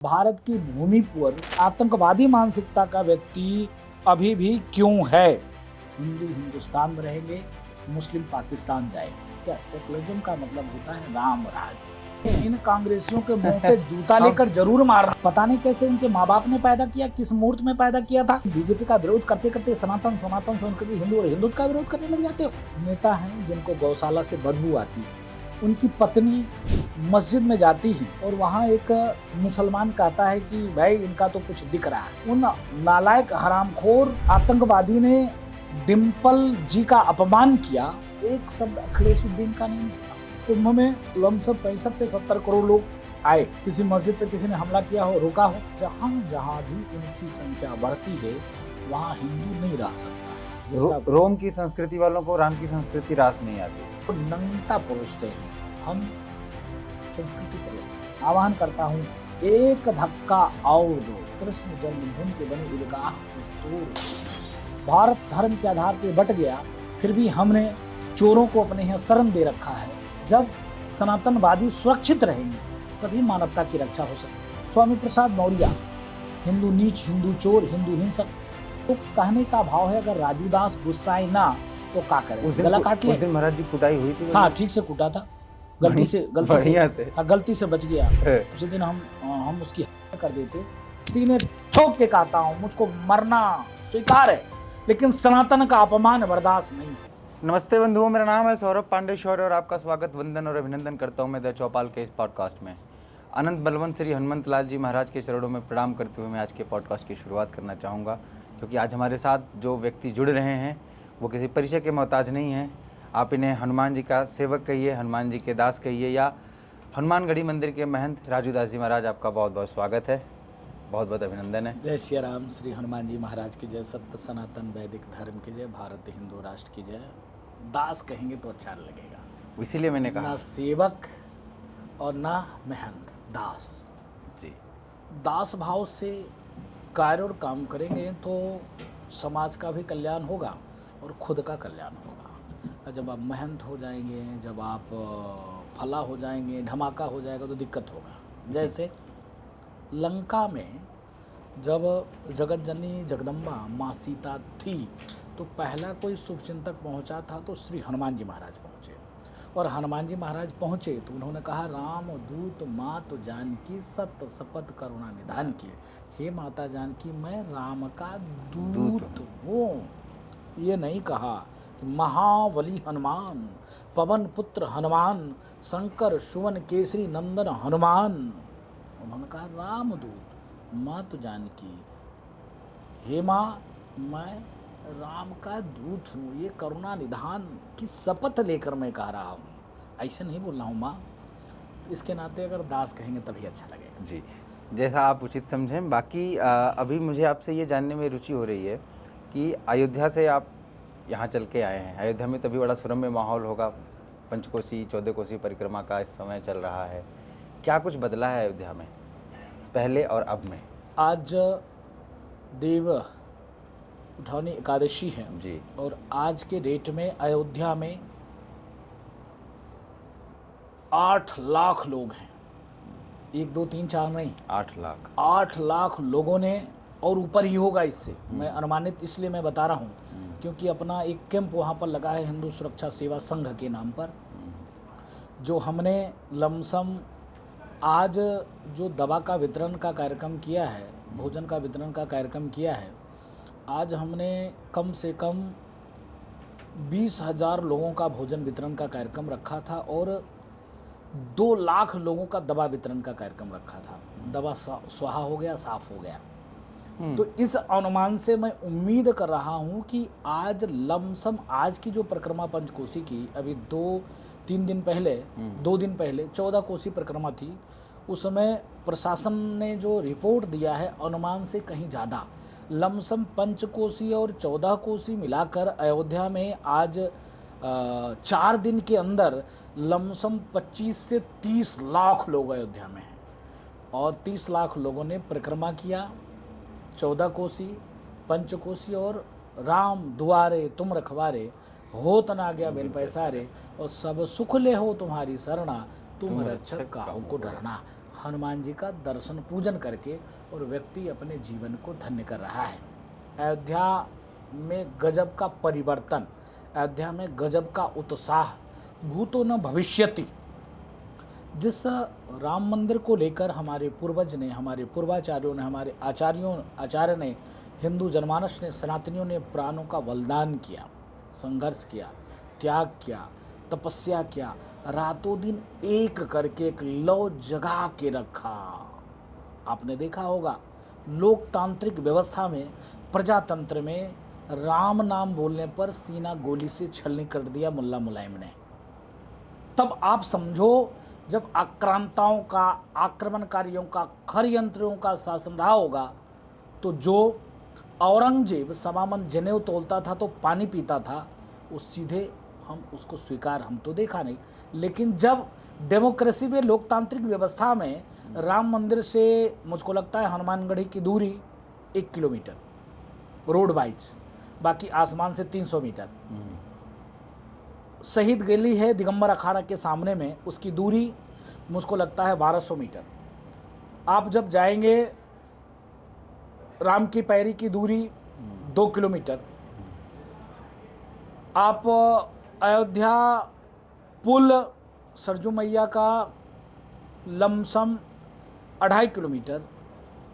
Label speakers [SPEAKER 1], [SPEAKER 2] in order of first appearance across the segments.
[SPEAKER 1] भारत की भूमि पर आतंकवादी मानसिकता का व्यक्ति अभी भी क्यों है? हिंदू हिंदुस्तान में रहेंगे, मुस्लिम पाकिस्तान जाएंगे। क्या सेकुलरिज्म का मतलब होता है राम राज? इन कांग्रेसियों के मुंह पे जूता लेकर जरूर मारना। पता नहीं कैसे उनके माँ बाप ने पैदा किया, किस मुहूर्त में पैदा किया था। बीजेपी का विरोध करते करते सनातन संस्कृति हिंदू और हिंदुत्व का विरोध करने लग जाते हो। नेता हैं जिनको गौशाला से बदबू आती है, उनकी पत्नी मस्जिद में जाती है और वहाँ एक मुसलमान कहता है कि भाई इनका तो कुछ दिख रहा है। उन नालायक हरामखोर आतंकवादी ने डिम्पल जी का अपमान किया, एक शब्द अखिलेशुद्दीन का नहीं था। कुंभ में लमसम 65 से 70 करोड़ लोग आए। किसी मस्जिद पे किसी ने हमला किया हो, रोका हो? जहाँ जहाँ भी उनकी संख्या बढ़ती है वहाँ हिंदू नहीं रह सकता।
[SPEAKER 2] रोम की संस्कृति वालों को राम की संस्कृति रास नहीं आती।
[SPEAKER 1] तो नंगता परोसते हैं, हम संस्कृति परोसते हैं। आह्वान करता हूँ, एक धक्का और दो, कृष्ण जन्मभूमि के बने ईदगाह को तोड़। भारत धर्म के आधार पर बट गया, फिर भी हमने चोरों को अपने यहाँ शरण दे रखा है। जब सनातनवादी सुरक्षित रहेंगे तभी मानवता की रक्षा हो सकती। स्वामी प्रसाद मौर्य, हिंदू नीच, हिंदू चोर, हिंदू हिंसक, तो कहने का भाव है अगर राजू दास गुस्साए ना तो क्या करे, गला काट ले।
[SPEAKER 2] उस दिन महाराज जी कुटाई हुई थी।
[SPEAKER 1] हाँ, ठीक से कूटा था, गलती से बच गया। उसी दिन हम उसकी हत्या कर देते। सीने ठोक के कहता हूँ, मुझको मरना स्वीकार है, लेकिन सनातन का अपमान बर्दाश्त नहीं।
[SPEAKER 2] नमस्ते बंधुओं, मेरा नाम है सौरभ पांडे शौर्य और आपका स्वागत, वंदन और अभिनंदन करता हूँ मैं द चौपाल के इस पॉडकास्ट में। अनंत बलवंत श्री हनुमंत लाल जी महाराज के चरणों में प्रणाम करते हुए मैं आज के पॉडकास्ट की शुरुआत करना चाहूँगा, क्योंकि आज हमारे साथ जो व्यक्ति जुड़ रहे हैं वो किसी परिचय के मोहताज नहीं हैं। आप इन्हें हनुमान जी का सेवक कहिए, हनुमान जी के दास कहिए, या हनुमानगढ़ी मंदिर के महंत राजू दास जी महाराज, आपका बहुत बहुत स्वागत है, बहुत बहुत अभिनंदन है।
[SPEAKER 1] जय श्री राम, श्री हनुमान जी महाराज की जय, सत्य सनातन वैदिक धर्म की जय, भारत हिंदू राष्ट्र की जय। दास कहेंगे तो अच्छा लगेगा,
[SPEAKER 2] इसीलिए मैंने कहा
[SPEAKER 1] ना सेवक और ना महंत, दास
[SPEAKER 2] जी।
[SPEAKER 1] दास भाव से कार्य और काम करेंगे तो समाज का भी कल्याण होगा और खुद का कल्याण होगा। जब आप महंत हो जाएंगे, जब आप फला हो जाएंगे, धमाका हो जाएगा तो दिक्कत होगा। जैसे लंका में जब जगत जननी जगदम्बा माँ सीता थी तो पहला कोई शुभचिंतक पहुंचा था तो श्री हनुमान जी महाराज पहुंचे। और हनुमान जी महाराज पहुंचे तो उन्होंने कहा, राम दूत मात जानकी सत्य शपथ करुणा निधान की। हे माता जानकी, मैं राम का दूत हूँ। ये नहीं कहा कि महाबली हनुमान, पवन पुत्र हनुमान, शंकर सुवन केसरी नंदन हनुमान। उन्होंने कहा रामदूत मात जानकी, हे माँ मैं राम का दूत हूँ, ये करुणा निधान की शपथ लेकर मैं कह रहा हूँ, ऐसे नहीं बोल रहा हूँ माँ। इसके नाते अगर दास कहेंगे तभी अच्छा लगेगा
[SPEAKER 2] जी, जैसा आप उचित समझें। बाकी अभी मुझे आपसे ये जानने में रुचि हो रही है कि अयोध्या से आप यहाँ चल के आए हैं। अयोध्या में तभी बड़ा सुरम्य माहौल होगा, पंचकोसी 14 कोसी परिक्रमा का इस समय चल रहा है। क्या कुछ बदला है अयोध्या में पहले और अब में?
[SPEAKER 1] आज देव उठौनी एकादशी है
[SPEAKER 2] जी,
[SPEAKER 1] और आज के डेट में अयोध्या में 8 लाख लोग हैं। 1 2 3 4 नहीं, 8 लाख लोगों ने, और ऊपर ही होगा इससे। मैं अनुमानित इसलिए मैं बता रहा हूँ क्योंकि अपना एक कैंप वहाँ पर लगा है हिंदू सुरक्षा सेवा संघ के नाम पर, जो हमने लमसम आज जो दवा का वितरण का कार्यक्रम किया है, भोजन का वितरण का कार्यक्रम किया है, आज हमने कम से कम 20,000 लोगों का भोजन वितरण का कार्यक्रम रखा था और 2 लाख लोगों का दवा वितरण का कार्यक्रम रखा था। दवा स्वाहा हो गया, साफ हो गया। तो इस अनुमान से मैं उम्मीद कर रहा हूं कि आज लमसम आज की जो परिक्रमा पंचकोसी की, अभी 2 दिन पहले 14 कोसी परिक्रमा थी, उस समय प्रशासन ने जो रिपोर्ट दिया है अनुमान से कहीं ज़्यादा, लमसम पंचकोसी और 14 कोसी मिलाकर अयोध्या में आज 4 दिन के अंदर लमसम 25 से 30 लाख लोग अयोध्या में हैं और 30 लाख लोगों ने परिक्रमा किया। 14 कोसी, पंचकोसी और राम दुआरे तुम रखवारे, होत ना गया बिन पैसारे, और सब सुख ले हो तुम्हारी शरणा, तुम रक्षक काहू को डरना। हनुमान जी का दर्शन पूजन करके और व्यक्ति अपने जीवन को धन्य कर रहा है। अयोध्या में गजब का परिवर्तन, अयोध्या में गजब का उत्साह, भूतो न भविष्यति। जिस राम मंदिर को लेकर हमारे पूर्वज ने, हमारे पूर्वाचार्यों ने, हमारे आचार्य ने, हिंदू जनमानस ने, सनातनियों ने प्राणों का बलिदान किया, संघर्ष किया, त्याग किया, तपस्या किया, रातों दिन एक करके एक लौ जगा के रखा। आपने देखा होगा लोकतांत्रिक व्यवस्था में, प्रजातंत्र में राम नाम बोलने पर सीना गोली से छलनी कर दिया मुल्ला मुलायम ने। तब आप समझो जब आक्रांताओं का, आक्रमणकारियों का, खरयंत्रियों का शासन रहा होगा, तो जो औरंगजेब सवामन जनेऊ तोलता था तो पानी पीता था, वो सीधे हम उसको स्वीकार, हम तो देखा नहीं, लेकिन जब डेमोक्रेसी में, लोकतांत्रिक व्यवस्था में राम मंदिर से मुझको लगता है हनुमानगढ़ी की दूरी 1 किलोमीटर रोड वाइज, बाकी आसमान से 300 मीटर। शहीद गली है दिगंबर अखाड़ा के सामने में, उसकी दूरी मुझको लगता है 1200 मीटर। आप जब जाएंगे राम की पैरी की दूरी 2 किलोमीटर। आप अयोध्या पुल सरजू मैया का लमसम 2.5 किलोमीटर,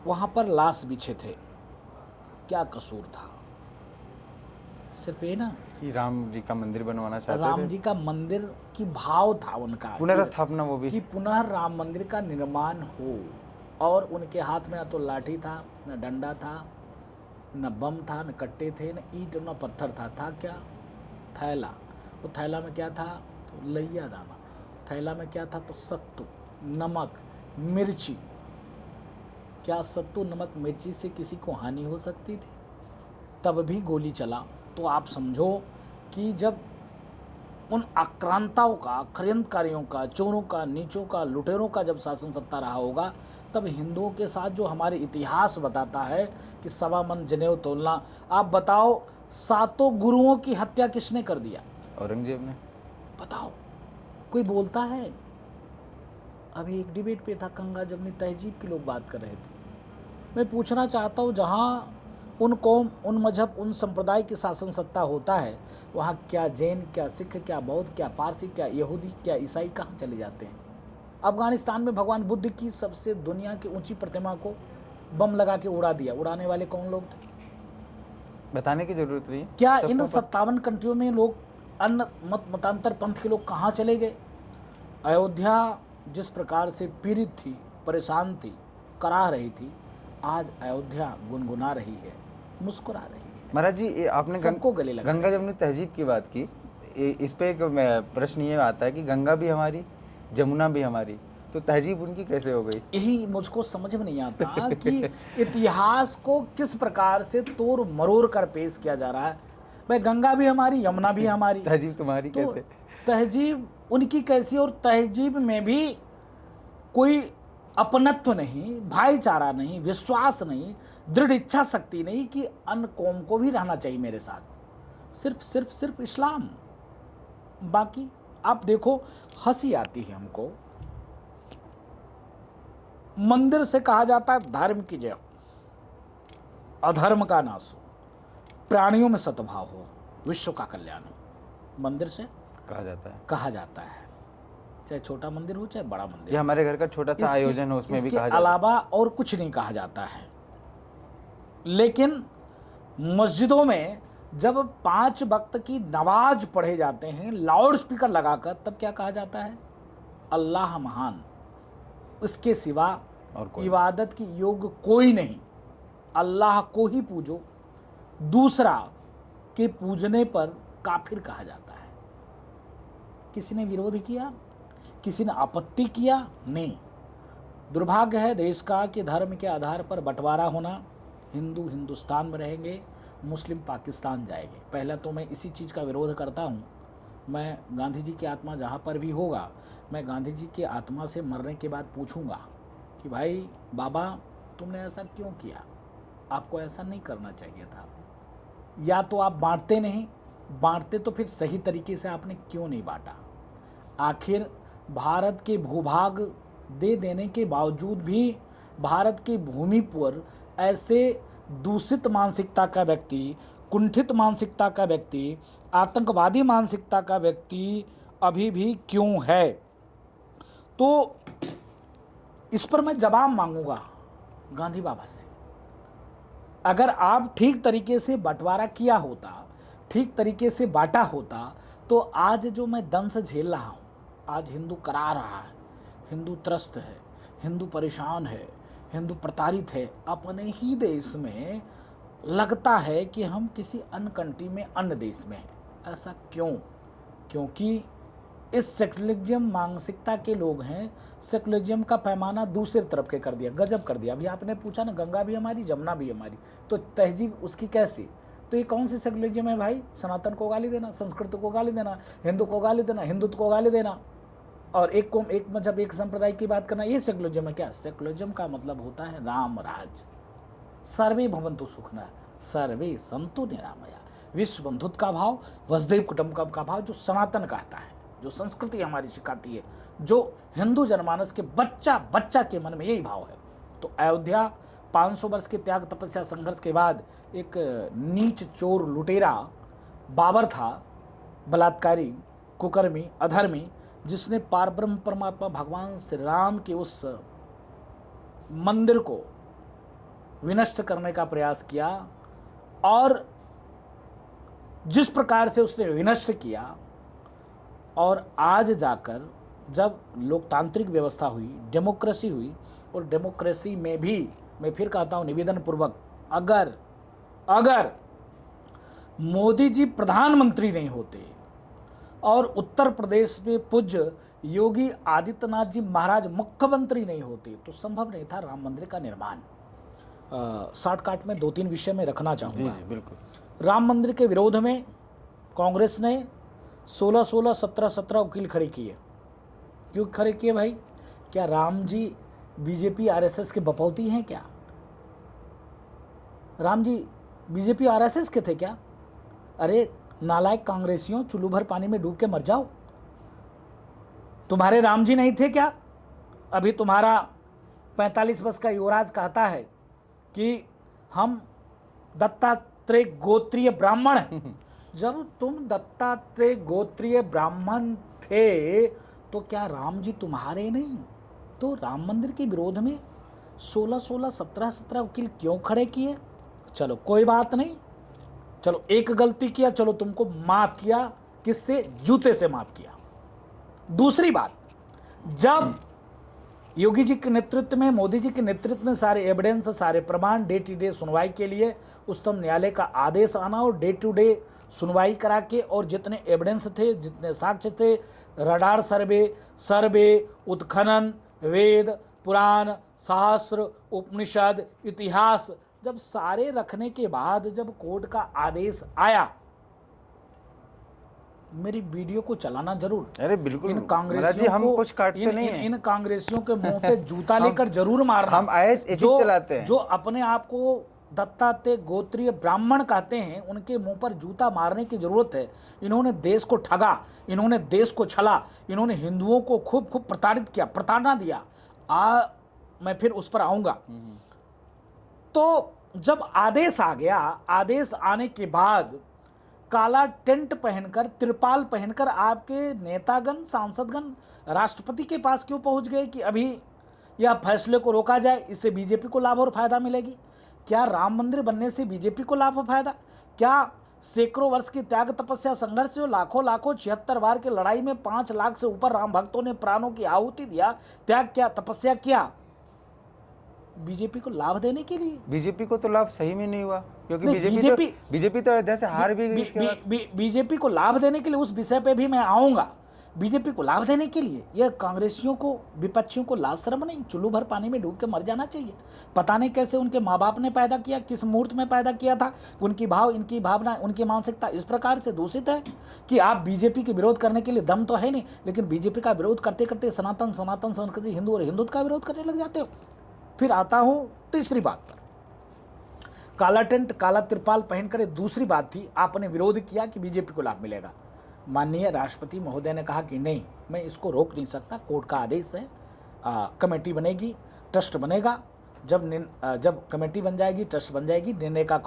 [SPEAKER 1] वहाँ पर लाश बिछे थे। क्या कसूर था? सिर्फ ये ना
[SPEAKER 2] कि राम जी का मंदिर बनवाना चाहते
[SPEAKER 1] राम
[SPEAKER 2] थे।
[SPEAKER 1] जी का मंदिर की भाव था उनका,
[SPEAKER 2] पुनर्स्थापना, वो भी
[SPEAKER 1] कि पुनः राम मंदिर का निर्माण हो। और उनके हाथ में न तो लाठी था, न डंडा था, न बम था, न कट्टे थे, न ईंट, न पत्थर था क्या? थैला। वो थैला में क्या था? तो लैया दाना। थैला में क्या था? तो सत्तू, नमक, मिर्ची। क्या सत्तू, नमक, मिर्ची से किसी को हानि हो सकती थी? तब भी गोली चला। तो आप समझो कि जब उन आक्रांताओं का, षड्यंत्रकारियों का, चोरों का, नीचों का, लुटेरों का जब शासन सत्ता रहा होगा, तब हिंदुओं के साथ जो हमारे इतिहास बताता है कि सवा मन जनेऊ तोलना। आप बताओ 7 गुरुओं की हत्या किसने कर दिया?
[SPEAKER 2] औरंगजेब ने।
[SPEAKER 1] बताओ, कोई बोलता है? अभी एक डिबेट पे था, गंगा जमुनी तहजीब के लोग बात कर रहे थे। मैं पूछना चाहता हूँ, जहाँ उन कौम, उन मजहब, उन संप्रदाय की शासन सत्ता होता है, वहाँ क्या जैन, क्या सिख, क्या बौद्ध, क्या पारसी, क्या यहूदी, क्या ईसाई कहाँ चले जाते हैं? अफगानिस्तान में भगवान बुद्ध की सबसे दुनिया की ऊंची प्रतिमा को बम लगा के उड़ा दिया। उड़ाने वाले कौन लोग थे?
[SPEAKER 2] बताने की जरूरत नहीं।
[SPEAKER 1] क्या इन 57 कंट्रियों में लोग, अन्य मतांतर पंथ के लोग कहाँ चले गए? अयोध्या जिस प्रकार से पीड़ित थी, परेशान थी, कराह रही थी, आज अयोध्या गुनगुना रही है, मुस्कुरा रही है।
[SPEAKER 2] महाराज जी, आपने
[SPEAKER 1] सबको गले लगा
[SPEAKER 2] गंगा जमुनी तहजीब की बात की। इस पे एक प्रश्न ये आता है कि गंगा भी हमारी, जमुना भी हमारी, तो तहजीब उनकी कैसे हो गई?
[SPEAKER 1] यही मुझको समझ में नहीं आता कि इतिहास को किस प्रकार से तोड़ मरोड़ कर पेश किया जा रहा है। भाई गंगा भी हमारी, यमुना भी हमारी,
[SPEAKER 2] तहजीब तुम्हारी
[SPEAKER 1] तो
[SPEAKER 2] कैसे?
[SPEAKER 1] तहजीब उनकी कैसी? और तहजीब में भी कोई अपनत्व नहीं, भाईचारा नहीं, विश्वास नहीं, दृढ़ इच्छा शक्ति नहीं कि अन्य कौम को भी रहना चाहिए मेरे साथ। सिर्फ इस्लाम। बाकी आप देखो, हंसी आती है हमको। मंदिर से कहा जाता है धर्म की जय हो, अधर्म का नाश हो, प्राणियों में सद्भाव हो, विश्व का कल्याण हो। मंदिर से कहा जाता है, चाहे छोटा मंदिर हो चाहे बड़ा मंदिर।
[SPEAKER 2] ये हमारे घर का छोटा सा आयोजन हो, उसमें भी कहा जाता है।
[SPEAKER 1] इसके अलावा और कुछ नहीं कहा जाता है। लेकिन मस्जिदों में जब 5 वक्त की नमाज पढ़े जाते हैं लाउड स्पीकर लगाकर, तब क्या कहा जाता है? अल्लाह महान, उसके सिवा
[SPEAKER 2] और
[SPEAKER 1] इबादत की योग्य कोई नहीं, अल्लाह को ही पूजो, दूसरा के पूजने पर काफिर कहा जाता है। किसी ने विरोध किया? किसी ने आपत्ति किया? नहीं। दुर्भाग्य है देश का कि धर्म के आधार पर बंटवारा होना। हिंदू हिंदुस्तान में रहेंगे, मुस्लिम पाकिस्तान जाएंगे। पहला तो मैं इसी चीज़ का विरोध करता हूँ। मैं गांधी जी की आत्मा जहाँ पर भी होगा, मैं गांधी जी की आत्मा से मरने के बाद पूछूंगा कि भाई बाबा, तुमने ऐसा क्यों किया? आपको ऐसा नहीं करना चाहिए था। या तो आप बांटते नहीं, बांटते तो फिर सही तरीके से आपने क्यों नहीं बांटा? आखिर भारत के भूभाग दे देने के बावजूद भी भारत की भूमि पर ऐसे दूषित मानसिकता का व्यक्ति, कुंठित मानसिकता का व्यक्ति, आतंकवादी मानसिकता का व्यक्ति अभी भी क्यों है? तो इस पर मैं जवाब मांगूंगा गांधी बाबा से। अगर आप ठीक तरीके से बंटवारा किया होता, ठीक तरीके से बांटा होता, तो आज जो मैं दंश झेल रहा हूँ, आज हिंदू करा रहा है, हिंदू त्रस्त है, हिंदू परेशान है, हिंदू प्रताड़ित है, अपने ही देश में लगता है कि हम किसी अन्य कंट्री में, अन्य देश में हैं। ऐसा क्यों? क्योंकि इस सेकुलरिज्म मानसिकता के लोग हैं। सेकुलरिज्म का पैमाना दूसरे तरफ के कर दिया, गजब कर दिया। अभी आपने पूछा ना, गंगा भी हमारी, जमुना भी हमारी, तो तहजीब उसकी कैसी? तो ये कौन सी सेकुलरिज्म है भाई? सनातन को गाली देना, संस्कृत को गाली देना, हिंदू को गाली देना, हिंदुत्व को गाली देना, और एक कौम, एक मजहब, एक संप्रदाय की बात करना, ये सेकुलरिज्म है क्या? सेकुलरिज्म का मतलब होता है राम राज। सर्वे भवन्तु सुखिनः सर्वे सन्तु निरामया। विश्व बंधुत्व का भाव, वसुधैव कुटुम्बकम का भाव, जो सनातन कहता है, जो संस्कृति हमारी सिखाती है, जो हिंदू जनमानस के बच्चा बच्चा के मन में यही भाव है। तो अयोध्या 500 वर्ष के त्याग तपस्या संघर्ष के बाद एक नीच चोर लुटेरा बाबर था, बलात्कारी, कुकर्मी, अधर्मी, जिसने पारब्रह्म परमात्मा भगवान श्री राम के उस मंदिर को विनष्ट करने का प्रयास किया, और जिस प्रकार से उसने विनष्ट किया, और आज जाकर जब लोकतांत्रिक व्यवस्था हुई, डेमोक्रेसी हुई, और डेमोक्रेसी में भी मैं फिर कहता हूं निवेदन पूर्वक, अगर मोदी जी प्रधानमंत्री नहीं होते और उत्तर प्रदेश में पूज्य योगी आदित्यनाथ जी महाराज मुख्यमंत्री नहीं होते, तो संभव नहीं था राम मंदिर का निर्माण। शॉर्टकट में 2-3 विषय में रखना चाहूँगा।
[SPEAKER 2] जी बिल्कुल।
[SPEAKER 1] राम मंदिर के विरोध में कांग्रेस ने 16-16, 17-17 वकील खड़े किए। क्यों खड़े किए भाई? क्या राम जी बीजेपी आरएसएस के बपौती हैं क्या? राम जी बीजेपी आरएसएस के थे क्या? अरे नालायक कांग्रेसियों, चुल्लू भर पानी में डूब के मर जाओ। तुम्हारे राम जी नहीं थे क्या? अभी तुम्हारा 45 वर्ष का युवराज कहता है कि हम दत्तात्रेय गोत्रीय ब्राह्मण हैं। जब तुम दत्तात्रेय गोत्रीय ब्राह्मण थे तो क्या राम जी तुम्हारे नहीं? तो राम मंदिर के विरोध में 16-16, 17-17 वकील क्यों खड़े किए? चलो कोई बात नहीं, चलो एक गलती किया, चलो तुमको माफ किया। किससे? जूते से माफ किया। दूसरी बात, जब योगी जी के नेतृत्व में, मोदी जी के नेतृत्व में सारे एविडेंस, सारे प्रमाण डे टू डे सुनवाई के लिए उच्चतम न्यायालय का आदेश आना, और डे टू डे सुनवाई करा के, और जितने एविडेंस थे, जितने साक्ष्य थे, रडार सर्वे, उत्खनन, वेद, पुराण, शास्त्र, उपनिषद, इतिहास, जब सारे रखने के बाद जब कोर्ट का आदेश आया, मेरी वीडियो को चलाना जरूर।
[SPEAKER 2] अरे बिल्कुल
[SPEAKER 1] इन
[SPEAKER 2] महाराज जी,
[SPEAKER 1] कांग्रेसियों
[SPEAKER 2] हम
[SPEAKER 1] को,
[SPEAKER 2] कुछ काटते नहीं हैं।
[SPEAKER 1] इन कांग्रेसियों के मुंह पे जूता लेकर जरूर मारना।
[SPEAKER 2] हम आयस एक ही चलाते हैं।
[SPEAKER 1] जो अपने आप को दत्तात्रेय गोत्रीय ब्राह्मण कहते हैं, उनके मुंह पर जूता मारने की जरूरत है। इन्होंने देश को ठगा, इन्होंने देश को छला, इन्होंने हिंदुओं को खूब खूब प्रताड़ित किया, प्रताड़ना दिया। मैं फिर उस पर आऊंगा। तो जब आदेश आ गया, आदेश आने के बाद काला टेंट पहनकर, तिरपाल पहनकर आपके नेतागण, सांसदगण राष्ट्रपति के पास क्यों पहुंच गए कि अभी यह फैसले को रोका जाए, इससे बीजेपी को लाभ और फायदा मिलेगी? क्या राम मंदिर बनने से बीजेपी को लाभ और फायदा? क्या सैकड़ों वर्ष की त्याग तपस्या संघर्ष, जो लाखों 76 बार की लड़ाई में 5 लाख से ऊपर राम भक्तों ने प्राणों की आहुति दिया, त्याग किया, तपस्या किया, बीजेपी को लाभ देने के लिए?
[SPEAKER 2] बीजेपी को तो लाभ सही में नहीं हुआ, क्योंकि बीजेपी तो अयोध्या से हार भी गई।
[SPEAKER 1] बीजेपी को लाभ देने के लिए, उस विषय पे भी मैं आऊंगा। बीजेपी को लाभ देने के लिए यह कांग्रेसियों को, विपक्षियों को लाज शर्म नहीं? चुल्लू भर पानी में डूब के मर जाना चाहिए। पता नहीं कैसे उनके माँ बाप ने पैदा किया, किस मुहूर्त में पैदा किया था। उनकी भाव, इनकी भावना, उनकी मानसिकता इस प्रकार से दूषित है कि आप बीजेपी के विरोध करने के लिए दम तो है नहीं, लेकिन बीजेपी का विरोध करते करते सनातन संस्कृति, हिंदू और हिंदुत्व का विरोध करने लग जाते हो। फिर आता हूं तीसरी बात पर। काला टेंट, काला तिरपाल पहनकर दूसरी बात थी, आपने विरोध किया कि बीजेपी को लाभ मिलेगा। माननीय राष्ट्रपति महोदय ने कहा कि नहीं, मैं इसको रोक नहीं सकता, कोर्ट का आदेश है, कमेटी बनेगी, ट्रस्ट बनेगा। जब कमेटी बन जाएगी, ट्रस्ट बन जाएगी, निर्णय का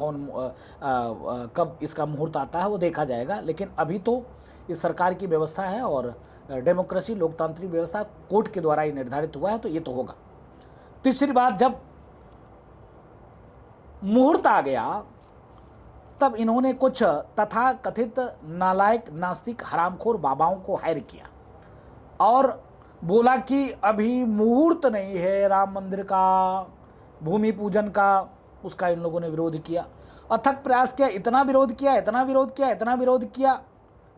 [SPEAKER 1] कब इसका मुहूर्त आता है वो देखा जाएगा। लेकिन अभी तो इस सरकार की व्यवस्था है और डेमोक्रेसी, लोकतांत्रिक व्यवस्था कोर्ट के द्वारा ही निर्धारित हुआ है, तो ये तो होगा। तीसरी बात, जब मुहूर्त आ गया तब इन्होंने कुछ तथा कथित नालायक, नास्तिक, हरामखोर बाबाओं को हायर किया और बोला कि अभी मुहूर्त नहीं है राम मंदिर का भूमि पूजन का। उसका इन लोगों ने विरोध किया, अथक प्रयास किया, इतना विरोध किया, इतना विरोध किया, इतना विरोध किया,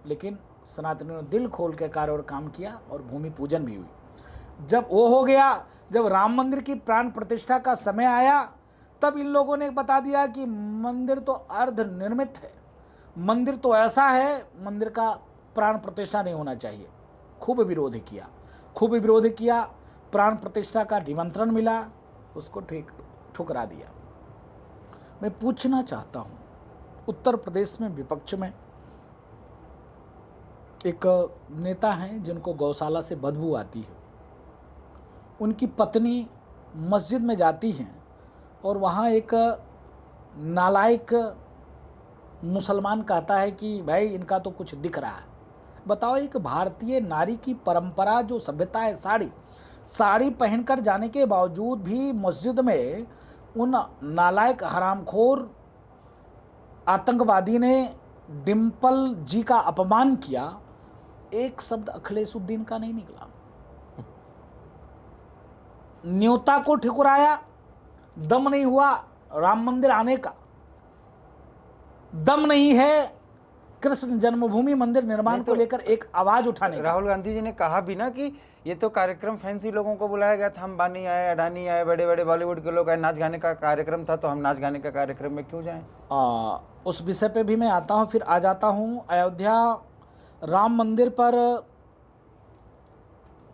[SPEAKER 1] लेकिन सनातनियों ने दिल खोल के कार्य और काम किया और भूमि पूजन भी हुई। जब वो हो गया, जब राम मंदिर की प्राण प्रतिष्ठा का समय आया, तब इन लोगों ने बता दिया कि मंदिर तो अर्ध निर्मित है, मंदिर तो ऐसा है, मंदिर का प्राण प्रतिष्ठा नहीं होना चाहिए। खूब विरोध किया, खूब विरोध किया, प्राण प्रतिष्ठा का निमंत्रण मिला, उसको ठुकरा दिया। मैं पूछना चाहता हूँ, उत्तर प्रदेश में विपक्ष में एक नेता हैं जिनको गौशाला से बदबू आती है, उनकी पत्नी मस्जिद में जाती हैं और वहाँ एक नालायक मुसलमान कहता है कि भाई इनका तो कुछ दिख रहा है। बताओ, एक भारतीय नारी की परंपरा जो सभ्यता है, साड़ी पहनकर जाने के बावजूद भी मस्जिद में उन नालायक हरामखोर आतंकवादी ने डिम्पल जी का अपमान किया, एक शब्द अखिलेशुद्दीन का नहीं निकला। न्योता को ठुकराया, दम नहीं हुआ राम मंदिर आने का, दम नहीं है कृष्ण जन्मभूमि मंदिर निर्माण को लेकर एक आवाज उठाने का।
[SPEAKER 2] राहुल गांधी जी ने कहा भी ना कि ये तो कार्यक्रम फैंसी लोगों को बुलाया गया था, अंबानी आए, अडानी आए, बड़े बड़े बॉलीवुड के लोग आए, नाच गाने का कार्यक्रम था, तो हम नाच गाने का कार्यक्रम में क्यों जाएं?
[SPEAKER 1] उस विषय पे भी मैं आता हूं, फिर आ जाता हूं अयोध्या राम मंदिर पर।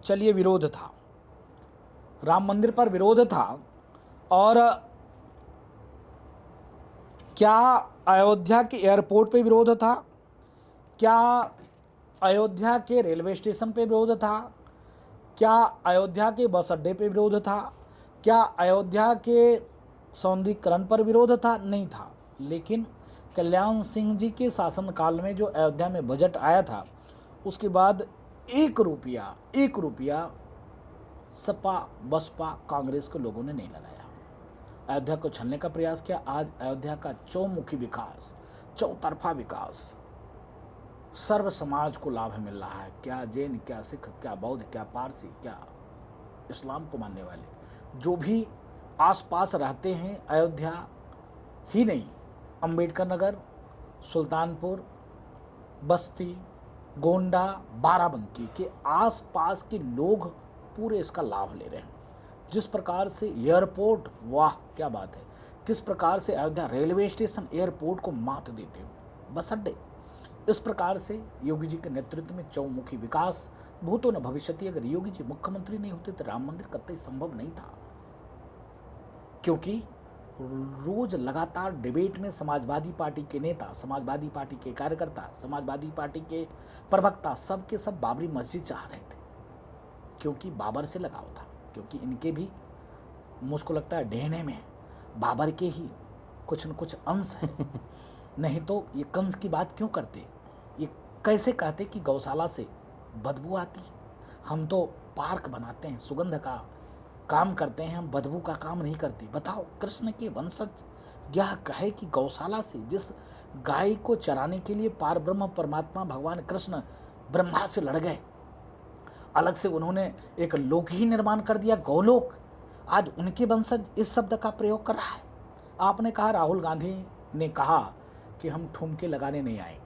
[SPEAKER 1] चलिए, विरोध था, राम मंदिर पर विरोध था, और क्या अयोध्या के एयरपोर्ट पे विरोध था, क्या अयोध्या के रेलवे स्टेशन पे विरोध था, क्या अयोध्या के बस अड्डे पे विरोध था, क्या अयोध्या के सौंदर्यीकरण पर विरोध था? नहीं था। लेकिन कल्याण सिंह जी के शासनकाल में जो अयोध्या में बजट आया था, उसके बाद 1 रुपया सपा, बसपा, कांग्रेस के लोगों ने नहीं लगाया। अयोध्या को छलने का प्रयास किया। आज अयोध्या का चौमुखी विकास, चौतरफा विकास, सर्व समाज को लाभ मिल रहा है। क्या जैन, क्या सिख, क्या बौद्ध, क्या पारसी, क्या इस्लाम को मानने वाले, जो भी आसपास रहते हैं, अयोध्या ही नहीं, अंबेडकर नगर, सुल्तानपुर, बस्ती, गोंडा, बाराबंकी के आसपास के लोग पूरे इसका लाभ ले रहे हैं। जिस प्रकार से एयरपोर्ट, वाह क्या बात है, किस प्रकार से अयोध्या रेलवे स्टेशन एयरपोर्ट को मात देते हो, बस अड्डे, इस प्रकार से योगी जी के नेतृत्व में चौमुखी विकास, भूतो न भविष्यति। अगर योगी जी मुख्यमंत्री नहीं होते तो राम मंदिर कतई संभव नहीं था, क्योंकि रोज लगातार डिबेट में समाजवादी पार्टी के नेता, समाजवादी पार्टी के कार्यकर्ता, समाजवादी पार्टी के प्रवक्ता सबके सब बाबरी मस्जिद चाह रहे थे, क्योंकि बाबर से लगाव था, क्योंकि इनके भी मुझको लगता है डीएनए में बाबर के ही कुछ न कुछ अंश है। नहीं तो ये कंस की बात क्यों करते, ये कैसे कहते कि गौशाला से बदबू आती है? हम तो पार्क बनाते हैं, सुगंध का काम करते हैं, हम बदबू का काम नहीं करते। बताओ, कृष्ण के वंशज यह कहे कि गौशाला से जिस गाय को चराने के लिए पार ब्रह्म परमात्मा भगवान कृष्ण ब्रह्मा से लड़ गए, अलग से उन्होंने एक लोक ही निर्माण कर दिया, गौलोक, आज उनके वंशज इस शब्द का प्रयोग कर रहा है। आपने कहा, राहुल गांधी ने कहा कि हम ठुमके लगाने नहीं आएंगे।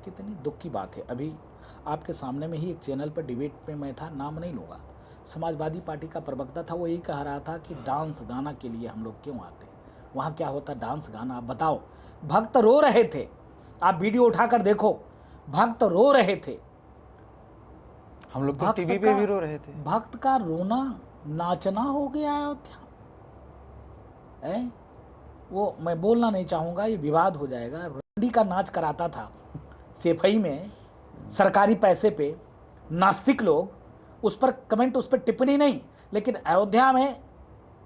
[SPEAKER 1] कितनी दुख की बात है। अभी आपके सामने में ही एक चैनल पर डिबेट पे मैं था, नाम नहीं लूँगा, समाजवादी पार्टी का प्रवक्ता था, वो यही कह रहा था कि डांस गाना के लिए हम लोग क्यों आते, वहाँ क्या होता डांस गाना? बताओ, भक्त रो रहे थे, आप वीडियो उठाकर देखो, भक्त रो रहे थे,
[SPEAKER 2] हम लोग तो टीवी पे भी रो रहे थे।
[SPEAKER 1] भक्त का रोना नाचना हो गया अयोध्या। वो मैं बोलना नहीं चाहूँगा, ये विवाद हो जाएगा। रंडी का नाच कराता था सेफई में सरकारी पैसे पे नास्तिक लोग, उस पर कमेंट, उस पर टिप्पणी नहीं, लेकिन अयोध्या में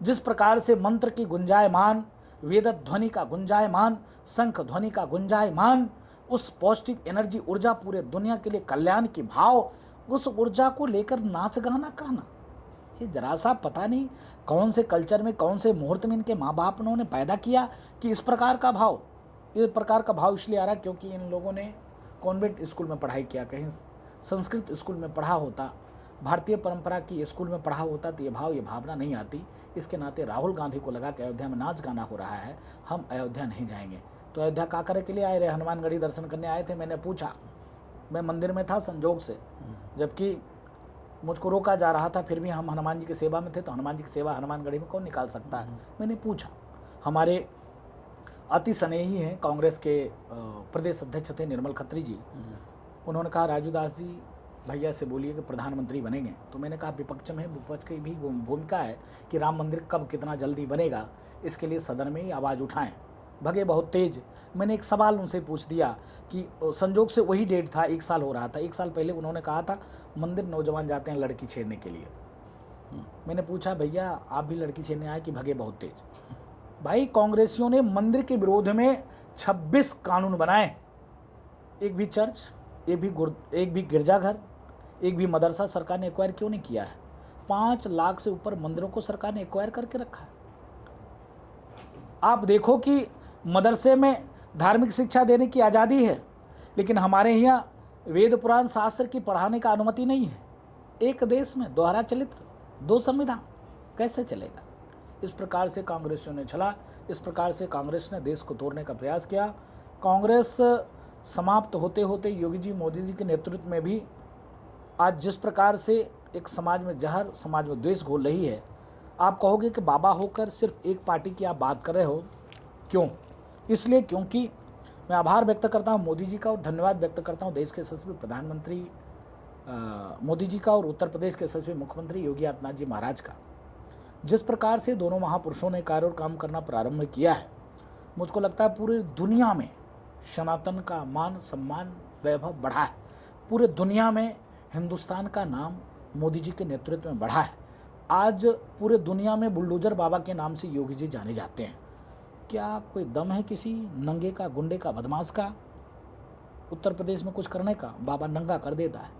[SPEAKER 1] जिस प्रकार से मंत्र की गुंजायमान, वेद ध्वनि का गुंजायमान, शंख ध्वनि का गुंजायमान, उस पॉजिटिव एनर्जी, ऊर्जा, पूरे दुनिया के लिए कल्याण की भाव, उस ऊर्जा को लेकर नाच गाना कहना, ये जरा सा पता नहीं कौन से कल्चर में, कौन से मुहूर्त में इनके माँ बाप ने पैदा किया कि इस प्रकार का भाव। इस प्रकार का भाव इसलिए आ रहा क्योंकि इन लोगों ने कॉन्वेंट स्कूल में पढ़ाई किया, कहीं संस्कृत स्कूल में पढ़ा होता, भारतीय परंपरा की स्कूल में पढ़ा होता तो ये भाव, ये भावना नहीं आती। इसके नाते राहुल गांधी को लगा कि अयोध्या में नाच गाना हो रहा है, हम अयोध्या नहीं जाएंगे। तो अयोध्या का करे के लिए आए रहे, हनुमानगढ़ी दर्शन करने आए थे। मैंने पूछा, मैं मंदिर में था संजोग से, जबकि मुझको रोका जा रहा था, फिर भी हम हनुमान जी की सेवा में थे, तो हनुमान जी की सेवा हनुमानगढ़ी में कौन निकाल सकता है। मैंने पूछा, हमारे अति स्नेही हैं, कांग्रेस के प्रदेश अध्यक्ष थे निर्मल खत्री जी, उन्होंने कहा राजू दास जी भैया से बोलिए कि प्रधानमंत्री बनेंगे। तो मैंने कहा विपक्ष में, विपक्ष की भी भूमिका है कि राम मंदिर कब कितना जल्दी बनेगा, इसके लिए सदन में ही आवाज़ उठाएं। भगे बहुत तेज। मैंने एक सवाल उनसे पूछ दिया कि संजोग से वही डेट था, 1 साल हो रहा था, 1 साल पहले उन्होंने कहा था मंदिर नौजवान जाते हैं लड़की छेड़ने के लिए। मैंने पूछा भैया आप भी लड़की छेड़ने आए कि भगे बहुत तेज। भाई कांग्रेसियों ने मंदिर के विरोध में 26 कानून बनाए, एक भी चर्च, एक भी गिरजाघर, एक भी मदरसा सरकार ने एक्वायर क्यों नहीं किया है। 5 लाख से ऊपर मंदिरों को सरकार ने एक्वायर करके रखा है। आप देखो कि मदरसे में धार्मिक शिक्षा देने की आज़ादी है, लेकिन हमारे यहाँ वेद पुराण शास्त्र की पढ़ाने का अनुमति नहीं है। एक देश में दोहरा चरित्र, 2 संविधान, कैसे चलेगा। इस प्रकार से कांग्रेसियों ने चला, इस प्रकार से कांग्रेस ने देश को तोड़ने का प्रयास किया। कांग्रेस समाप्त होते होते योगी जी, मोदी जी के नेतृत्व में भी आज जिस प्रकार से एक समाज में जहर, समाज में द्वेष घोल रही है, आप कहोगे कि बाबा होकर सिर्फ एक पार्टी की आप बात कर रहे हो, क्यों। इसलिए क्योंकि मैं आभार व्यक्त करता हूं मोदी जी का और धन्यवाद व्यक्त करता हूं देश के यशस्वी प्रधानमंत्री मोदी जी का और उत्तर प्रदेश के यशस्वी मुख्यमंत्री योगी आदित्यनाथ जी महाराज का। जिस प्रकार से दोनों महापुरुषों ने कार्य और काम करना प्रारंभ किया है, मुझको लगता है पूरी दुनिया में सनातन का मान, सम्मान, वैभव बढ़ा है। पूरे दुनिया में हिंदुस्तान का नाम मोदी जी के नेतृत्व में बढ़ा है। आज पूरे दुनिया में बुलडोजर बाबा के नाम से योगी जी जाने जाते हैं। क्या कोई दम है किसी नंगे का, गुंडे का, बदमाश का उत्तर प्रदेश में कुछ करने का। बाबा नंगा कर देता है,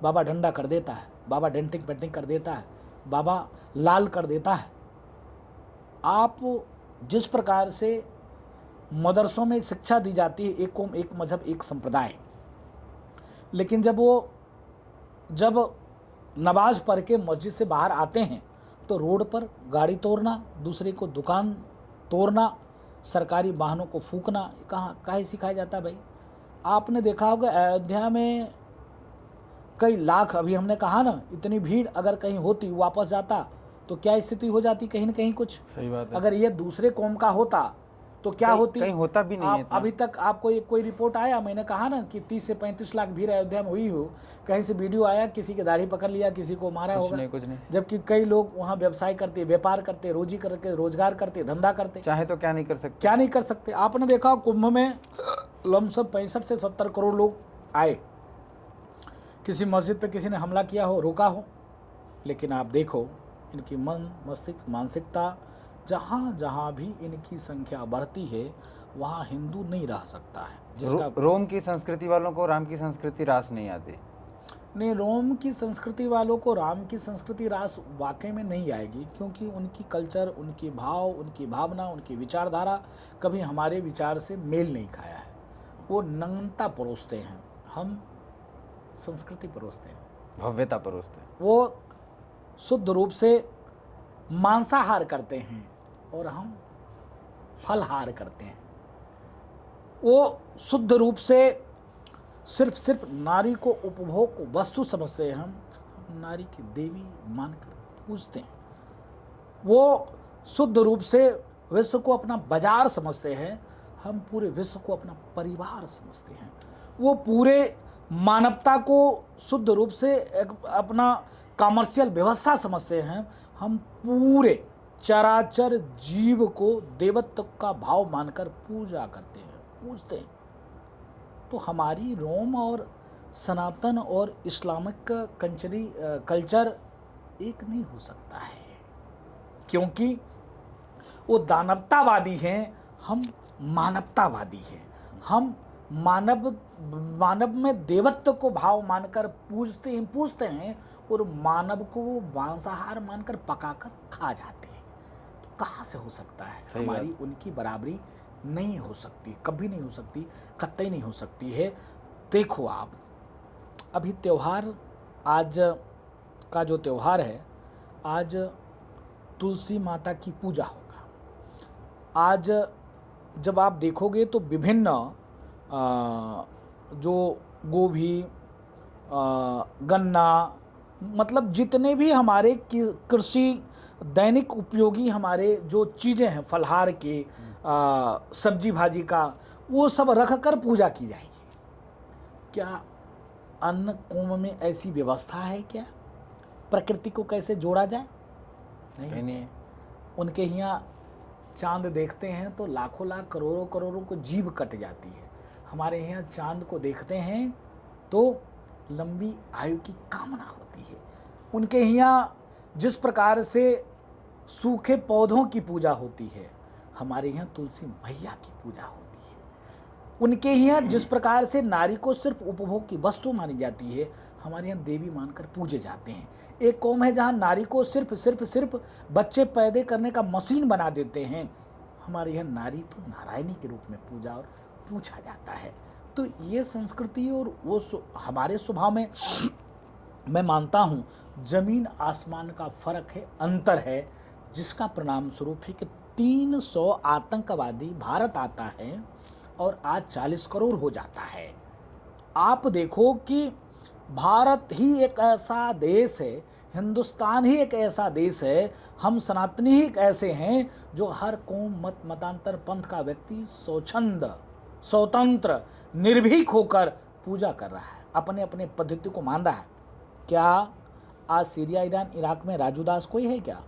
[SPEAKER 1] बाबा डंडा कर देता है, बाबा डेंटिंग पेंटिंग कर देता है, बाबा लाल कर देता है। आप जिस प्रकार से मदरसों में शिक्षा दी जाती है एक कौम, एक मजहब, एक संप्रदाय, लेकिन जब नमाज पढ़ के मस्जिद से बाहर आते हैं तो रोड पर गाड़ी तोड़ना, दूसरे को दुकान तोड़ना, सरकारी वाहनों को फूंकना, काहे सिखाया जाता है भाई। आपने देखा होगा अयोध्या में कई लाख, अभी हमने कहा ना, इतनी भीड़ अगर कहीं होती, वापस जाता तो क्या स्थिति हो जाती, कहीं ना कहीं कुछ।
[SPEAKER 2] सही बात है।
[SPEAKER 1] अगर ये दूसरे कौम का होता तो क्या होती,
[SPEAKER 2] कहीं होता भी नहीं है।
[SPEAKER 1] अभी तक आपको कोई रिपोर्ट आया, मैंने कहा ना कि 30 से 35 लाख भीड़ अयोध्या में हुई हो, कहीं से वीडियो आया किसी की दाढ़ी पकड़ लिया, किसी को मारा होगा।
[SPEAKER 2] कुछ नहीं।
[SPEAKER 1] जबकि कई लोग वहाँ व्यवसाय करते, व्यापार करते, रोजी करके, रोजगार करते, धंधा करते,
[SPEAKER 2] चाहे तो क्या नहीं कर सकते,
[SPEAKER 1] क्या नहीं कर सकते। आपने देखा कुंभ में लमसम 65 से 70 करोड़ लोग आए, किसी मस्जिद पे किसी ने हमला किया हो, रोका हो, लेकिन आप देखो इनकी मन, मस्तिष्क, मानसिकता, जहाँ जहाँ भी इनकी संख्या बढ़ती है वहाँ हिंदू नहीं रह सकता है। जिसका
[SPEAKER 2] रोम की संस्कृति वालों को राम की संस्कृति रास नहीं आती।
[SPEAKER 1] नहीं, रोम की संस्कृति वालों को राम की संस्कृति रास वाकई में नहीं आएगी, क्योंकि उनकी कल्चर, उनकी भाव, उनकी भावना, उनकी विचारधारा कभी हमारे विचार से मेल नहीं खाया है। वो नग्नता परोसते हैं, हम संस्कृति परोसते हैं,
[SPEAKER 2] भव्यता परोसते हैं।
[SPEAKER 1] वो शुद्ध रूप से मांसाहार करते हैं और हम फलहार करते हैं। वो शुद्ध रूप से सिर्फ नारी को उपभोग को वस्तु समझते हैं, हम नारी की देवी मानकर पूजते हैं। वो शुद्ध रूप से विश्व को अपना बाजार समझते हैं, हम पूरे विश्व को अपना परिवार समझते हैं। वो पूरे मानवता को शुद्ध रूप से अपना कमर्शियल व्यवस्था समझते हैं, हम पूरे चराचर जीव को देवत्व का भाव मानकर पूजा करते हैं, पूजते हैं। तो हमारी रोम और सनातन और इस्लामिक कल्चर एक नहीं हो सकता है, क्योंकि वो दानवतावादी हैं, हम मानवतावादी हैं। हम मानव में देवत्व को भाव मानकर पूजते हैं और मानव को वो मांसाहार मानकर पकाकर खा जाते हैं। तो कहाँ से हो सकता है?
[SPEAKER 2] सही
[SPEAKER 1] हमारी
[SPEAKER 2] बात।
[SPEAKER 1] उनकी बराबरी नहीं हो सकती, कभी नहीं हो सकती, कतई नहीं हो सकती है। देखो आप, अभी त्यौहार, आज का जो त्यौहार है, आज तुलसी माता की पूजा होगा। आज जब आप देखोगे तो विभिन्न जो गोभी, गन्ना, मतलब जितने भी हमारे कृषि दैनिक उपयोगी हमारे जो चीज़ें हैं, फलहार के, सब्जी भाजी का, वो सब रख कर पूजा की जाएगी। क्या अन्न कुंभ में ऐसी व्यवस्था है? क्या प्रकृति को कैसे जोड़ा जाए?
[SPEAKER 2] नहीं है।
[SPEAKER 1] उनके यहाँ चांद देखते हैं तो लाखों लाख करोड़ों करोड़ों को जीभ कट जाती है। हमारे यहाँ चांद को देखते हैं तो लंबी आयु की कामना होती है। उनके यहाँ जिस प्रकार से सूखे पौधों की पूजा होती है, हमारे यहाँ तुलसी मैया की पूजा होती है। उनके यहाँ जिस प्रकार से नारी को सिर्फ उपभोग की वस्तु मानी जाती है, हमारे यहाँ देवी मानकर पूजे जाते हैं। एक कौम है जहाँ नारी को सिर्फ बच्चे पैदा करने का मशीन बना देते हैं, हमारे यहाँ नारी तो नारायणी के रूप में पूजा और पूछा जाता है। तो ये संस्कृति और वो हमारे स्वभाव में मैं मानता हूँ जमीन आसमान का फर्क है, अंतर है, जिसका परिणाम स्वरूप है कि 300 आतंकवादी भारत आता है और आज 40 करोड़ हो जाता है। आप देखो कि भारत ही एक ऐसा देश है, हिंदुस्तान ही एक ऐसा देश है, हम सनातनी ही एक ऐसे हैं जो हर कौम मत मतांतर पंथ का व्यक्ति स्वतंत्र निर्भीक होकर पूजा कर रहा है, अपने अपने पद्धति को मान रहा है। क्या आज सीरिया, ईरान, इराक में राजू दास कोई है क्या?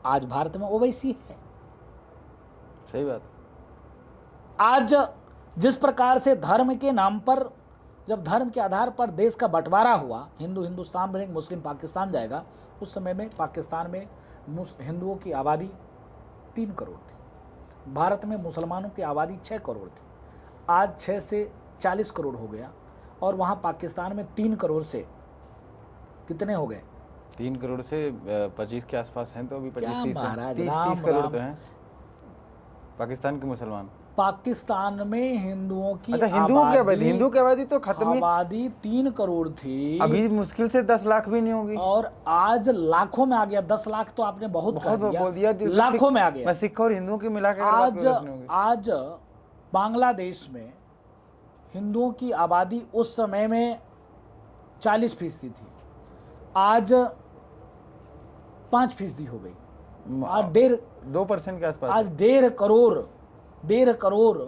[SPEAKER 1] आज भारत में ओवैसी है।
[SPEAKER 2] सही बात।
[SPEAKER 1] आज जिस प्रकार से धर्म के नाम पर, जब धर्म के आधार पर देश का बंटवारा हुआ, हिंदू हिंदुस्तान बनेगा, मुस्लिम पाकिस्तान जाएगा, उस समय में पाकिस्तान में हिंदुओं की आबादी 3 करोड़ थी, भारत में मुसलमानों की आबादी 6 करोड़ थी। आज 6 से 40 करोड़ हो गया, और वहाँ पाकिस्तान में 3 करोड़ से कितने हो गए?
[SPEAKER 2] 3 करोड़ से 25 के आसपास हैं, तो अभी
[SPEAKER 1] 30
[SPEAKER 2] करोड़ तो हैं पाकिस्तान के मुसलमान।
[SPEAKER 1] पाकिस्तान में हिंदुओं की
[SPEAKER 2] अच्छा, हिंदू की आबादी तो खत्म ही,
[SPEAKER 1] आबादी 3 करोड़ थी,
[SPEAKER 2] अभी मुश्किल से 10 लाख भी नहीं होगी,
[SPEAKER 1] और आज लाखों में आ गया। 10 लाख तो आपने बहुत बोल दिया, लाखों में आ गया।
[SPEAKER 2] मैं सिख और हिंदुओं की मिलाकर
[SPEAKER 1] आज बांग्लादेश में हिंदुओं की आबादी उस समय में 40% थी, आज 5% हो गई। आज
[SPEAKER 2] 2% के आसपास।
[SPEAKER 1] आज 1.5 करोड़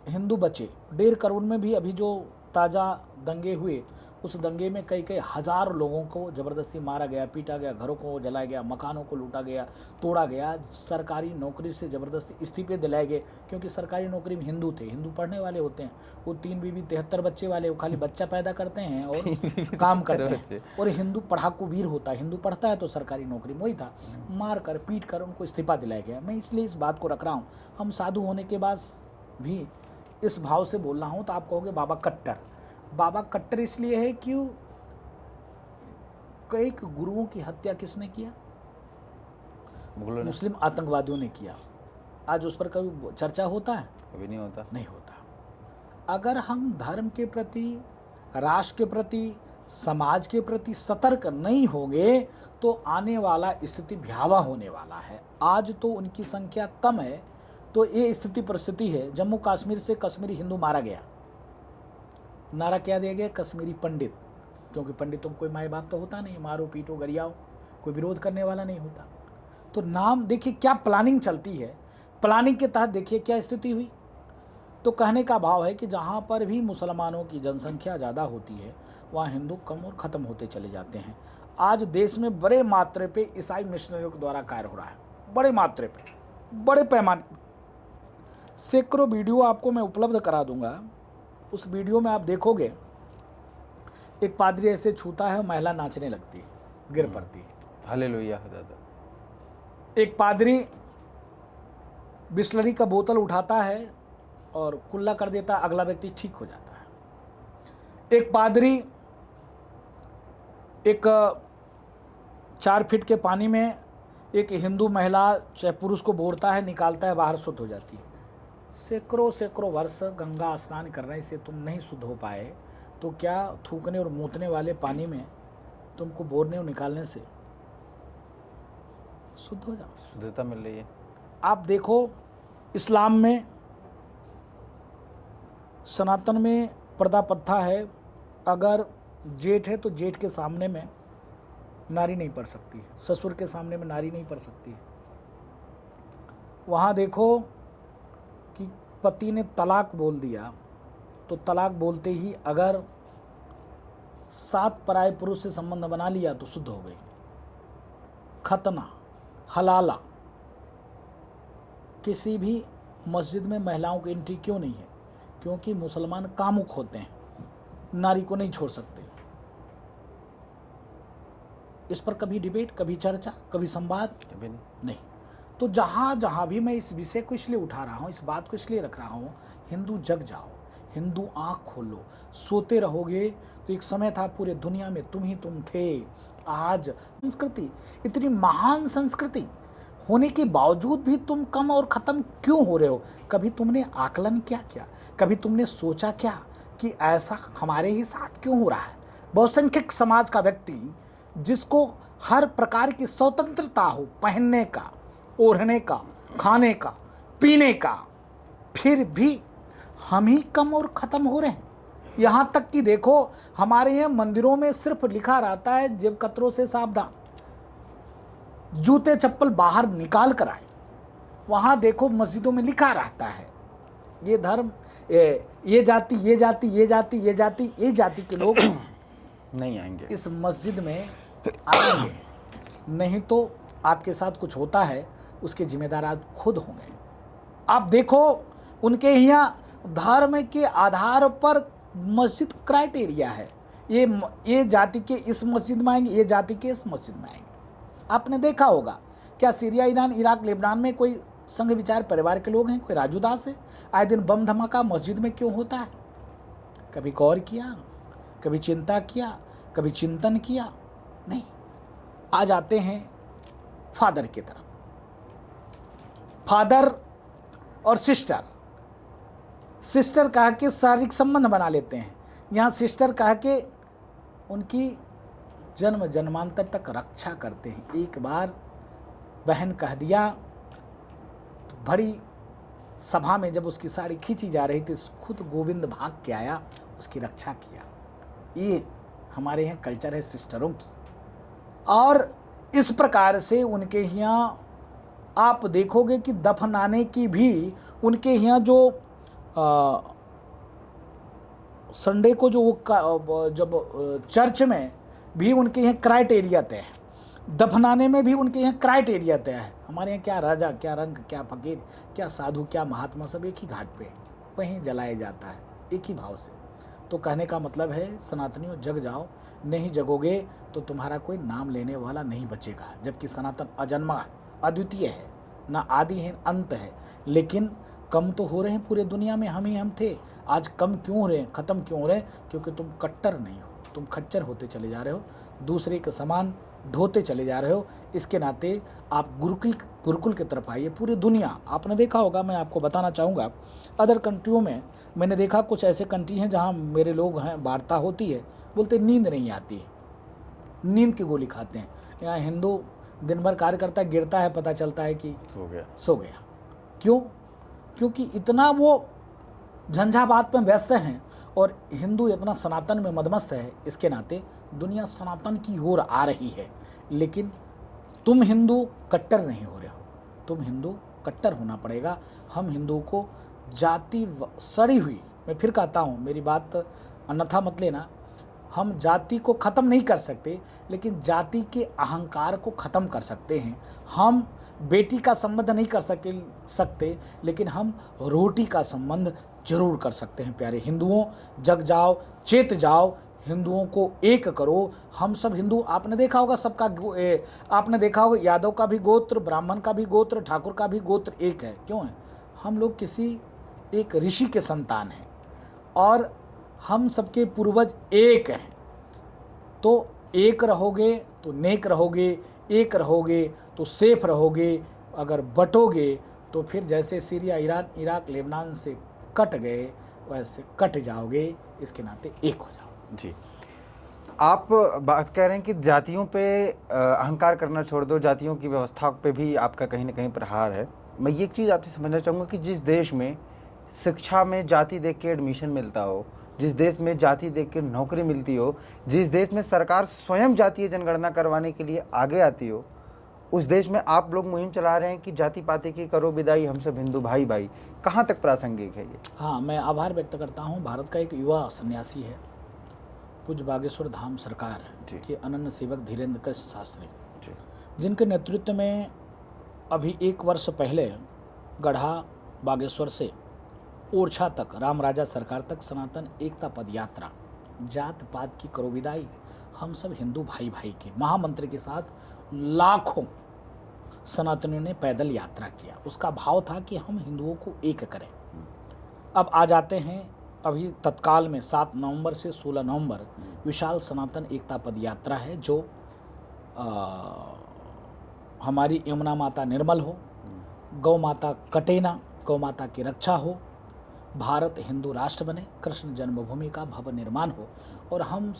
[SPEAKER 1] हिंदू बचे। 1.5 करोड़ में भी अभी जो ताज़ा दंगे हुए, उस दंगे में कई हजार लोगों को ज़बरदस्ती मारा गया, पीटा गया, घरों को जलाया गया, मकानों को लूटा गया, तोड़ा गया, सरकारी नौकरी से ज़बरदस्ती इस्तीफे दिलाए गए, क्योंकि सरकारी नौकरी में हिंदू थे, हिंदू पढ़ने वाले होते हैं, वो 3 बीवी 73 बच्चे वाले, वो खाली बच्चा पैदा करते हैं और काम करते हैं। और हिंदू पढ़ाकू वीर होता है, हिंदू पढ़ता है तो सरकारी नौकरी में वही था, मार कर पीट कर उनको इस्तीफा दिलाया गया। मैं इसलिए इस बात को रख रहा हूँ, हम साधु होने के बाद भी इस भाव से बोल रहा हूँ, तो आप कहोगे बाबा कट्टर। बाबा कट्टर इसलिए है कि कई गुरुओं की हत्या किसने किया? मुस्लिम आतंकवादियों ने किया। आज उस पर कभी चर्चा होता है?
[SPEAKER 2] कभी नहीं होता।
[SPEAKER 1] नहीं होता। अगर हम धर्म के प्रति, राष्ट्र के प्रति, समाज के प्रति सतर्क नहीं होंगे तो आने वाला स्थिति भयावह होने वाला है। आज तो उनकी संख्या कम है, तो ये स्थिति परिस्थिति है। जम्मू कश्मीर से कश्मीरी हिंदू मारा गया, नारा क्या दिया गया? कश्मीरी पंडित, क्योंकि पंडितों को कोई माए बाप तो होता नहीं, मारो पीटो गरियाओ, कोई विरोध करने वाला नहीं होता। तो नाम देखिए क्या प्लानिंग चलती है, प्लानिंग के तहत देखिए क्या स्थिति हुई। तो कहने का भाव है कि जहाँ पर भी मुसलमानों की जनसंख्या ज़्यादा होती है, वहाँ हिंदू कम और ख़त्म होते चले जाते हैं। आज देश में बड़े मात्रा पे ईसाई मिशनरियों के द्वारा कार्य हो रहा है, बड़े मात्रा पे, बड़े पैमाने। सैकड़ों वीडियो आपको मैं उपलब्ध करा दूंगा उस वीडियो में आप देखोगे एक पादरी ऐसे छूता है, महिला नाचने लगती, गिर पड़ती।
[SPEAKER 2] हालेलुया दादा।
[SPEAKER 1] एक पादरी बिस्लरी का बोतल उठाता है और कुल्ला कर देता, अगला व्यक्ति ठीक हो जाता है। एक पादरी एक 4 फीट के पानी में एक हिंदू महिला चाहे पुरुष को बोरता है, निकालता है, बाहर शुद्ध हो जाती है। सैकड़ों सैकड़ों वर्ष गंगा स्नान करने से तुम नहीं शुद्ध हो पाए, तो क्या थूकने और मूतने वाले पानी में तुमको बोरने और निकालने से शुद्ध हो जाओ?
[SPEAKER 2] शुद्धता मिल रही है।
[SPEAKER 1] आप देखो इस्लाम में, सनातन में पर्दा प्रथा है, अगर जेठ है तो जेठ के सामने में नारी नहीं पढ़ सकती, ससुर के सामने में नारी नहीं पढ़ सकती। वहाँ देखो कि पति ने तलाक बोल दिया, तो तलाक बोलते ही अगर 7 पराये पुरुष से संबंध बना लिया तो शुद्ध हो गई। खतना, हलाला, किसी भी मस्जिद में महिलाओं की एंट्री क्यों नहीं है? क्योंकि मुसलमान कामुक होते हैं, नारी को नहीं छोड़ सकते। इस पर कभी डिबेट, कभी चर्चा, कभी संवाद नहीं। तो जहाँ जहाँ भी मैं इस विषय को इसलिए उठा रहा हूँ, इस बात को इसलिए रख रहा हूँ, हिंदू जग जाओ, हिंदू आँख खोलो। सोते रहोगे तो एक समय था पूरे दुनिया में तुम ही तुम थे। आज संस्कृति, इतनी महान संस्कृति होने के बावजूद भी तुम कम और ख़त्म क्यों हो रहे हो? कभी तुमने आकलन क्या? कभी तुमने सोचा क्या कि ऐसा हमारे ही साथ क्यों हो रहा है? बहुसंख्यक समाज का व्यक्ति जिसको हर प्रकार की स्वतंत्रता हो, पहनने का, ओढ़ने का, खाने का, पीने का, फिर भी हम ही कम और ख़त्म हो रहे हैं। यहाँ तक कि देखो हमारे यहाँ मंदिरों में सिर्फ लिखा रहता है जेब कतरों से सावधान, जूते चप्पल बाहर निकाल कर आए। वहाँ देखो मस्जिदों में लिखा रहता है ये धर्म, ये जाति, ये जाति, ये जाति, ये जाति, ये जाति के लोग
[SPEAKER 2] नहीं आएंगे,
[SPEAKER 1] इस मस्जिद में आएंगे, नहीं तो आपके साथ कुछ होता है उसके जिम्मेदार आप खुद होंगे। आप देखो उनके यहाँ धर्म के आधार पर मस्जिद क्राइटेरिया है, ये जाति के इस मस्जिद में आएंगे, ये जाति के इस मस्जिद में आएंगे। आपने देखा होगा क्या सीरिया, ईरान, इराक, लेबनान में कोई संघ विचार परिवार के लोग हैं, कोई राजू दास है? आए दिन बम धमाका मस्जिद में क्यों होता है? कभी गौर किया, कभी चिंता किया, कभी चिंतन किया? नहीं। आ जाते हैं फादर की तरफ। फादर और सिस्टर कह के शारीरिक संबंध बना लेते हैं। यहाँ सिस्टर कह के उनकी जन्म जन्मांतर तक रक्षा करते हैं। एक बार बहन कह दिया तो बड़ी सभा में जब उसकी साड़ी खींची जा रही थी, खुद गोविंद भाग के आया, उसकी रक्षा किया। ये हमारे यहाँ कल्चर है सिस्टरों की। और इस प्रकार से उनके यहाँ आप देखोगे कि दफनाने की भी उनके यहाँ जो संडे को जो वो जब चर्च में भी उनके यहाँ क्राइटेरिया तय है, दफनाने में भी उनके यहाँ क्राइटेरिया तय है। हमारे यहाँ क्या राजा, क्या रंग, क्या फकीर, क्या साधु, क्या महात्मा, सब एक ही घाट पे वहीं जलाया जाता है, एक ही भाव से। तो कहने का मतलब है सनातनियों जग जाओ, नहीं जगोगे तो तुम्हारा कोई नाम लेने वाला नहीं बचेगा। जबकि सनातन अजन्मा अद्वितीय है, ना आदि है अंत है। लेकिन कम तो हो रहे हैं पूरे दुनिया में, हम ही हम थे। आज कम क्यों हो रहे हैं, ख़त्म क्यों हो रहे हैं? क्योंकि तुम कट्टर नहीं हो, तुम खच्चर होते चले जा रहे हो, दूसरे के समान ढोते चले जा रहे हो। इसके नाते आप गुरुकुल की तरफ आइए। पूरी दुनिया आपने देखा होगा, मैं आपको बताना चाहूँगा, अदर कंट्रियों में मैंने देखा कुछ ऐसे कंट्री हैं जहाँ मेरे लोग हैं, वार्ता होती है, बोलते नींद नहीं आती है, नींद की गोली खाते हैं। यहाँ हिंदू दिन भर कार्य करता है, गिरता है, पता चलता है कि सो गया। क्यों? क्योंकि इतना वो झंझावात में व्यस्त हैं और हिंदू इतना सनातन में मदमस्त है। इसके नाते दुनिया सनातन की ओर आ रही है। लेकिन तुम हिंदू कट्टर नहीं हो रहे हो, तुम हिंदू कट्टर होना पड़ेगा। हम हिंदू को जाति सड़ी हुई, मैं फिर कहता हूँ, मेरी बात अन्यथा मत लेना, हम जाति को ख़त्म नहीं कर सकते, लेकिन जाति के अहंकार को ख़त्म कर सकते हैं। हम बेटी का संबंध नहीं कर सकते, लेकिन हम रोटी का संबंध जरूर कर सकते हैं। प्यारे हिंदुओं, जग जाओ, चेत जाओ, हिंदुओं को एक करो। हम सब हिंदू, आपने देखा होगा आपने देखा होगा यादव का भी गोत्र, ब्राह्मण का भी गोत्र, ठाकुर का भी गोत्र एक है। क्यों है? हम लोग किसी एक ऋषि के संतान हैं और हम सबके पूर्वज एक हैं। तो एक रहोगे तो नेक रहोगे, एक रहोगे तो सेफ रहोगे। अगर बटोगे तो फिर जैसे सीरिया, ईरान, इराक, लेबनान से कट गए वैसे कट जाओगे। इसके नाते एक हो जाओ।
[SPEAKER 2] जी, आप बात कह रहे हैं कि जातियों पे अहंकार करना छोड़ दो, जातियों की व्यवस्था पे भी आपका कहीं ना कहीं प्रहार है। मैं ये एक चीज़ आपसे समझना चाहूँगा कि जिस देश में शिक्षा में जाति देख के एडमिशन मिलता हो, जिस देश में जाति देख के नौकरी मिलती हो, जिस देश में सरकार स्वयं जातीय जनगणना करवाने के लिए आगे आती हो, उस देश में आप लोग मुहिम चला रहे हैं कि जाति पाति की करो विदाई, हम सब हिंदू भाई भाई। कहाँ तक प्रासंगिक है ये?
[SPEAKER 1] हाँ, मैं आभार व्यक्त करता हूँ। भारत का एक युवा सन्यासी है, पूज्य बागेश्वर धाम सरकार के अनन्य सेवक धीरेन्द्र कृष्ण शास्त्री, जिनके नेतृत्व में अभी 1 वर्ष पहले गढ़ा बागेश्वर से ओरछा तक, राम राजा सरकार तक सनातन एकता पद यात्रा, जात पात की करो विदाई, हम सब हिंदू भाई भाई के महामंत्र के साथ लाखों सनातनियों ने पैदल यात्रा किया। उसका भाव था कि हम हिंदुओं को एक करें। अब आ जाते हैं अभी तत्काल में 7 नवंबर से 16 नवंबर विशाल सनातन एकता पद यात्रा है, जो हमारी यमुना माता निर्मल हो, गौ माता कटे ना, गौ माता की रक्षा हो, भारत हिंदू राष्ट्र बने, कृष्ण जन्मभूमि का भव्य निर्माण हो और हम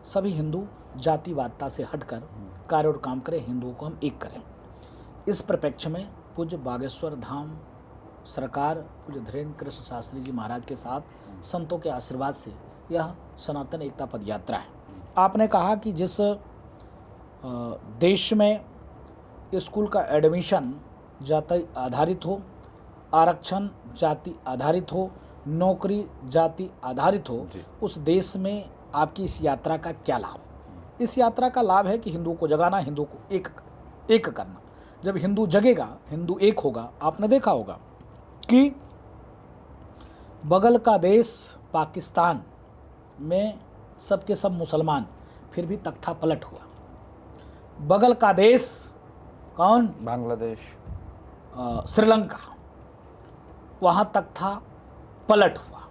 [SPEAKER 1] सभी हिंदू जातिवादता से हटकर कार्य और काम करें, हिंदुओं को हम एक करें। इस परिप्रेक्ष्य में पूज्य बागेश्वर धाम सरकार, पूज्य धीरेन्द्र कृष्ण शास्त्री जी महाराज के साथ संतों के आशीर्वाद से यह सनातन एकता पद यात्रा है। आपने कहा कि जिस देश में स्कूल का एडमिशन जाति आधारित हो, आरक्षण जाति आधारित हो, नौकरी जाति आधारित हो, उस देश में आपकी इस यात्रा का क्या लाभ? इस यात्रा का लाभ है कि हिंदुओं को जगाना, हिंदुओं को एक करना। जब हिंदू जगेगा, हिंदू एक होगा। आपने देखा होगा कि बगल का देश पाकिस्तान में सबके सब मुसलमान, फिर भी तख्ता पलट हुआ। बगल का देश कौन?
[SPEAKER 2] बांग्लादेश,
[SPEAKER 1] श्रीलंका, वहाँ तख्ता पलट हुआ।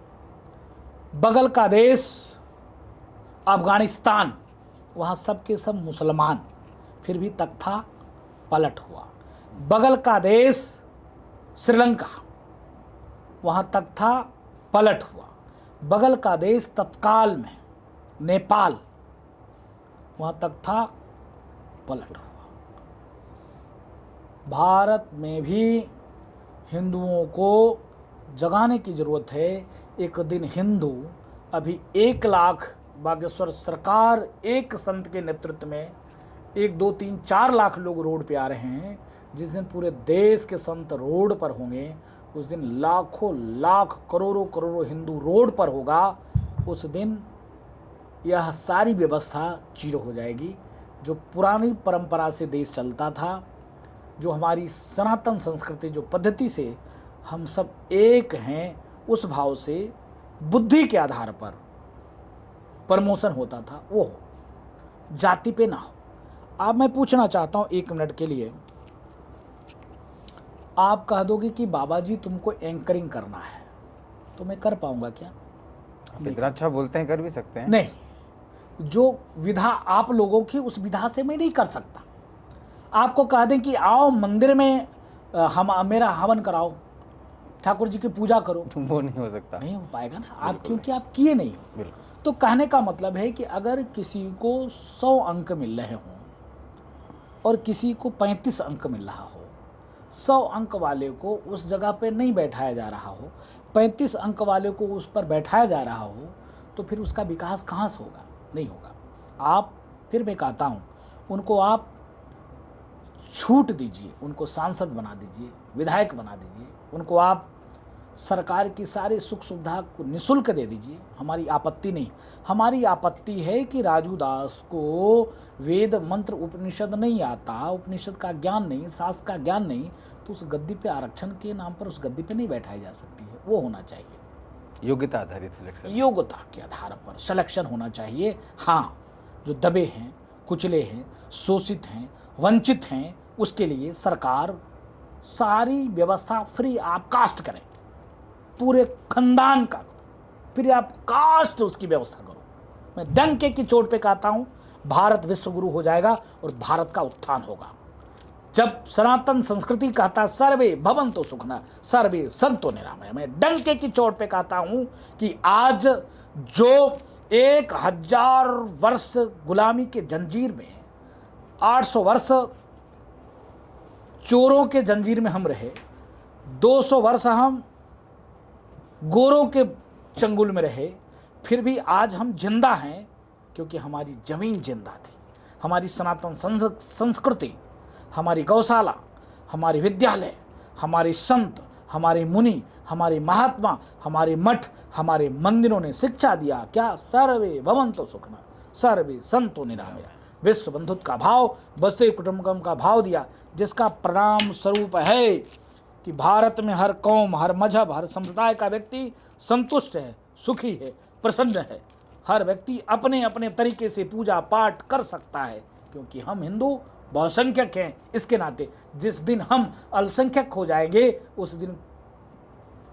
[SPEAKER 1] बगल का देश अफगानिस्तान, वहाँ सबके सब मुसलमान, फिर भी तख्ता पलट हुआ। बगल का देश श्रीलंका, वहाँ तख्ता पलट हुआ। बगल का देश तत्काल में नेपाल, वहाँ तख्ता पलट हुआ। भारत में भी हिंदुओं को जगाने की ज़रूरत है। एक दिन हिंदू, अभी 1 लाख बागेश्वर सरकार एक संत के नेतृत्व में 1, 2, 3, 4 लाख लोग रोड पे आ रहे हैं। जिस दिन पूरे देश के संत रोड पर होंगे, उस दिन लाखों लाख करोड़ों करोड़ों हिंदू रोड पर होगा। उस दिन यह सारी व्यवस्था जीरो हो जाएगी। जो पुरानी परंपरा से देश चलता था, जो हमारी सनातन संस्कृति, जो पद्धति से हम सब एक हैं, उस भाव से बुद्धि के आधार पर प्रमोशन होता था, वो हो, जाति पे ना हो। अब मैं पूछना चाहता हूँ 1 मिनट के लिए, आप कह दोगे कि बाबा जी तुमको एंकरिंग करना है, तो मैं कर पाऊंगा क्या?
[SPEAKER 2] इतना अच्छा बोलते हैं, कर भी सकते हैं।
[SPEAKER 1] नहीं, जो विधा आप लोगों की, उस विधा से मैं नहीं कर सकता। आपको कह दें कि आओ मंदिर में मेरा हवन कराओ, ठाकुर जी की पूजा करो,
[SPEAKER 2] वो नहीं हो सकता,
[SPEAKER 1] नहीं हो पाएगा ना आप, क्योंकि आप किए नहीं हो। तो कहने का मतलब है कि अगर किसी को 100 अंक मिल रहे हों और किसी को 35 अंक मिल रहा हो, 100 अंक वाले को उस जगह पे नहीं बैठाया जा रहा हो, 35 अंक वाले को उस पर बैठाया जा रहा हो, तो फिर उसका विकास कहाँ से होगा? नहीं होगा। आप, फिर मैं कहता हूँ, उनको आप छूट दीजिए, उनको सांसद बना दीजिए, विधायक बना दीजिए, उनको आप सरकार की सारी सुख सुविधा को निःशुल्क दे दीजिए, हमारी आपत्ति नहीं। हमारी आपत्ति है कि राजू दास को वेद मंत्र उपनिषद नहीं आता, उपनिषद का ज्ञान नहीं, शास्त्र का ज्ञान नहीं, तो उस गद्दी पे आरक्षण के नाम पर उस गद्दी पे नहीं बैठाई जा सकती है। वो होना चाहिए
[SPEAKER 2] योग्यता आधारित सिलेक्शन।
[SPEAKER 1] योग्यता के आधार पर सिलेक्शन होना चाहिए। हाँ, जो दबे हैं, कुचले हैं, शोषित हैं, वंचित हैं, उसके लिए सरकार सारी व्यवस्था फ्री आप कास्ट करें, पूरे खानदान का, फिर आप कास्ट उसकी व्यवस्था करो। मैं डंके की चोट पे कहता हूं, भारत विश्व गुरु हो जाएगा और भारत का उत्थान होगा। जब सनातन संस्कृति कहता सर्वे भवन्तु सुखिनः सर्वे सन्तु निरामया, मैं डंके की चोट पे कहता हूं कि आज जो 1000 वर्ष गुलामी के जंजीर में, 800 वर्ष चोरों के जंजीर में हम रहे, 200 वर्ष हम गोरों के चंगुल में रहे, फिर भी आज हम जिंदा हैं क्योंकि हमारी जमीन जिंदा थी। हमारी सनातन संस्कृति, हमारी गौशाला, हमारी विद्यालय, हमारे संत, हमारे मुनि, हमारे महात्मा, हमारे मठ, हमारे मंदिरों ने शिक्षा दिया क्या? सर्वे भवन्तु सुखिनः सर्वे सन्तु निरामया, विश्व बंधुत्व का भाव, वसुधैव कुटुम्बकम का भाव दिया, जिसका परिणाम स्वरूप है कि भारत में हर कौम, हर मजहब, हर संप्रदाय का व्यक्ति संतुष्ट है, सुखी है, प्रसन्न है। हर व्यक्ति अपने अपने तरीके से पूजा पाठ कर सकता है, क्योंकि हम हिंदू बहुसंख्यक हैं। इसके नाते जिस दिन हम अल्पसंख्यक हो जाएंगे उस दिन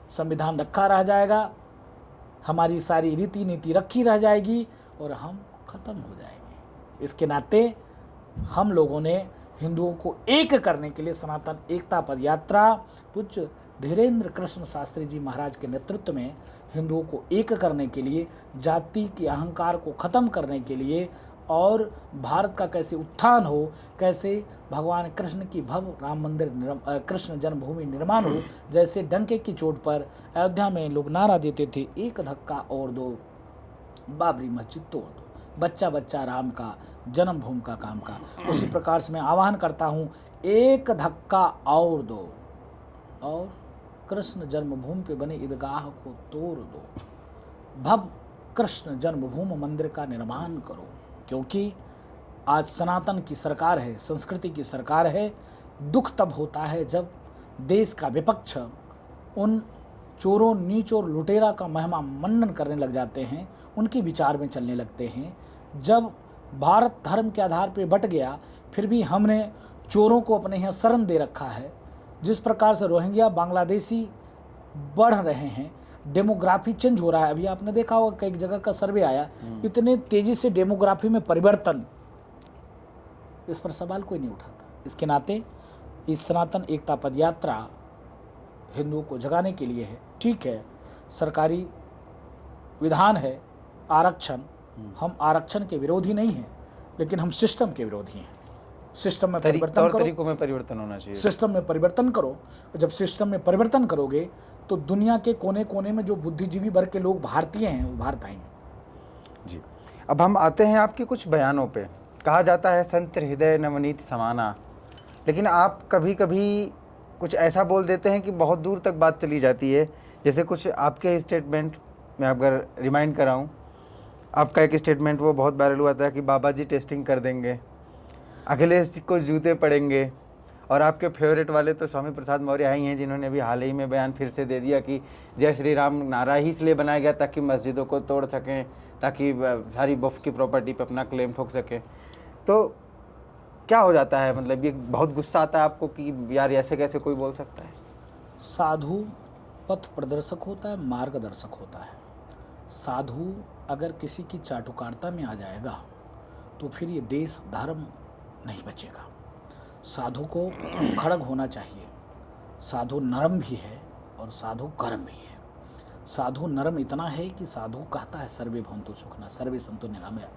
[SPEAKER 1] संविधान रखा रह जाएगा, हमारी सारी रीति नीति रखी रह जाएगी और हम खत्म हो जाएंगे। इसके नाते हम लोगों ने हिंदुओं को एक करने के लिए सनातन एकता पद यात्रा पूज्य धीरेन्द्र कृष्ण शास्त्री जी महाराज के नेतृत्व में हिंदुओं को एक करने के लिए, जाति के अहंकार को खत्म करने के लिए और भारत का कैसे उत्थान हो, कैसे भगवान कृष्ण की भव्य राम मंदिर कृष्ण जन्मभूमि निर्माण हो। जैसे डंके की चोट पर अयोध्या में लोग नारा देते थे, एक धक्का और दो, बाबरी मस्जिद तोड़ दो, बच्चा बच्चा राम का, जन्मभूमि का काम का। उसी प्रकार से मैं आह्वान करता हूँ, एक धक्का और दो और कृष्ण जन्मभूमि पे बने ईदगाह को तोड़ दो, भव्य कृष्ण जन्मभूमि मंदिर का निर्माण करो। क्योंकि आज सनातन की सरकार है, संस्कृति की सरकार है। दुख तब होता है जब देश का विपक्ष उन चोरों, नीच और लुटेरा का महिमा मंडन करने लग जाते हैं, उनके विचार में चलने लगते हैं। जब भारत धर्म के आधार पर बट गया, फिर भी हमने चोरों को अपने यहाँ शरण दे रखा है। जिस प्रकार से रोहिंग्या बांग्लादेशी बढ़ रहे हैं, डेमोग्राफी चेंज हो रहा है। अभी आपने देखा होगा कई जगह का सर्वे आया, इतने तेजी से डेमोग्राफी में परिवर्तन, इस पर सवाल कोई नहीं उठाता। इसके नाते इस सनातन एकता पद यात्रा हिंदुओं को जगाने के लिए है। ठीक है, सरकारी विधान है आरक्षण, हम आरक्षण के विरोधी नहीं हैं, लेकिन हम सिस्टम के विरोधी हैं। सिस्टम में परिवर्तन करो,
[SPEAKER 2] तरीकों में परिवर्तन होना चाहिए।
[SPEAKER 1] सिस्टम में परिवर्तन करो। जब सिस्टम में परिवर्तन करोगे तो दुनिया के कोने कोने में जो बुद्धिजीवी वर्ग के लोग भारतीय हैं वो भारत आएंगे।
[SPEAKER 2] जी, अब हम आते हैं आपके कुछ बयानों पे। कहा जाता है संत हृदय नवनीत समाना, लेकिन आप कभी कभी कुछ ऐसा बोल देते हैं कि बहुत दूर तक बात चली जाती है। जैसे कुछ आपके स्टेटमेंट मैं अगर रिमाइंड कराऊं, आपका एक स्टेटमेंट वो बहुत वायरल हुआ था कि बाबा जी टेस्टिंग कर देंगे, अखिलेश जी को जूते पड़ेंगे, और आपके फेवरेट वाले तो स्वामी प्रसाद मौर्य ही हैं, जिन्होंने भी हाल ही में बयान फिर से दे दिया कि जय श्री राम नारा ही इसलिए बनाया गया ताकि मस्जिदों को तोड़ सकें, ताकि सारी वक्फ की प्रॉपर्टी पे अपना क्लेम ठोक सकें। तो क्या हो जाता है, मतलब ये बहुत गुस्सा आता है आपको कि यार ऐसे कैसे कोई बोल सकता है?
[SPEAKER 1] साधु पथ प्रदर्शक होता है, मार्गदर्शक होता है। साधु अगर किसी की चाटुकारिता में आ जाएगा तो फिर ये देश धर्म नहीं बचेगा। साधु को खड़ग होना चाहिए। साधु नरम भी है और साधु गर्म भी है। साधु नरम इतना है कि साधु कहता है सर्वे भवन्तु सुखिनः सर्वे सन्तु निरामया।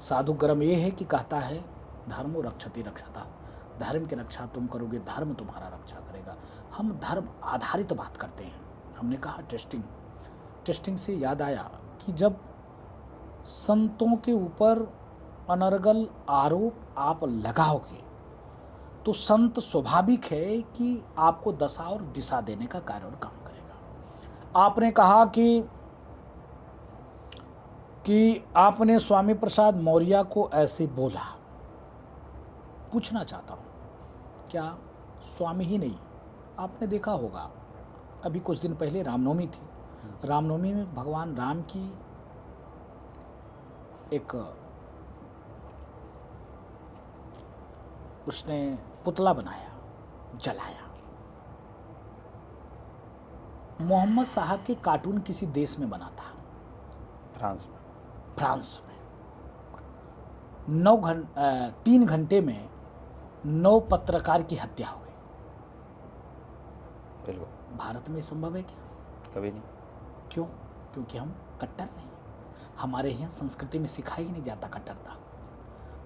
[SPEAKER 1] साधु गर्म ये है कि कहता है धर्मो रक्षति रक्षता, धर्म की रक्षा तुम करोगे, धर्म तुम्हारा रक्षा करेगा। हम धर्म आधारित बात करते हैं। हमने कहा टेस्टिंग से याद आया कि जब संतों के ऊपर अनर्गल आरोप आप लगाओगे तो संत स्वाभाविक है कि आपको दशा और दिशा देने का कार्य और काम करेगा। आपने कहा कि आपने स्वामी प्रसाद मौर्य को ऐसे बोला। पूछना चाहता हूँ, क्या स्वामी ही नहीं, आपने देखा होगा अभी कुछ दिन पहले रामनवमी थी। रामनवमी में भगवान राम की एक उसने पुतला बनाया, जलाया। मोहम्मद साहब के कार्टून किसी देश में बना था, फ्रांस में। 3 घंटे में 9 पत्रकार की हत्या हो गई।
[SPEAKER 2] बिल्कुल।
[SPEAKER 1] भारत में संभव है क्या?
[SPEAKER 2] कभी नहीं।
[SPEAKER 1] क्यों? क्योंकि हम कट्टर नहीं, हमारे यहाँ संस्कृति में सिखाई ही नहीं जाता कट्टरता।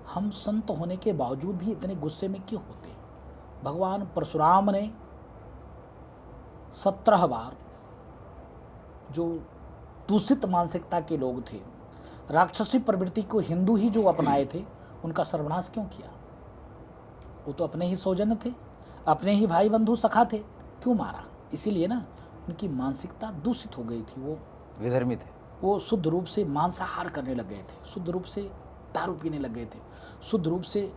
[SPEAKER 1] हम संत होने के बावजूद भी इतने गुस्से में क्यों होते? भगवान परशुराम ने 17 बार, जो दूषित मानसिकता के लोग थे, राक्षसी प्रवृत्ति को हिंदू ही जो अपनाए थे, उनका सर्वनाश क्यों किया? वो तो अपने ही सौजन्य थे, अपने ही भाई बंधु सखा थे, क्यों मारा? इसीलिए ना, उनकी मानसिकता दूषित हो गई थी। वो
[SPEAKER 2] विधर्मी थे,
[SPEAKER 1] वो शुद्ध रूप से मांसाहार करने लग गए थे, शुद्ध रूप से दारू पीने लग गए थे, शुद्ध रूप से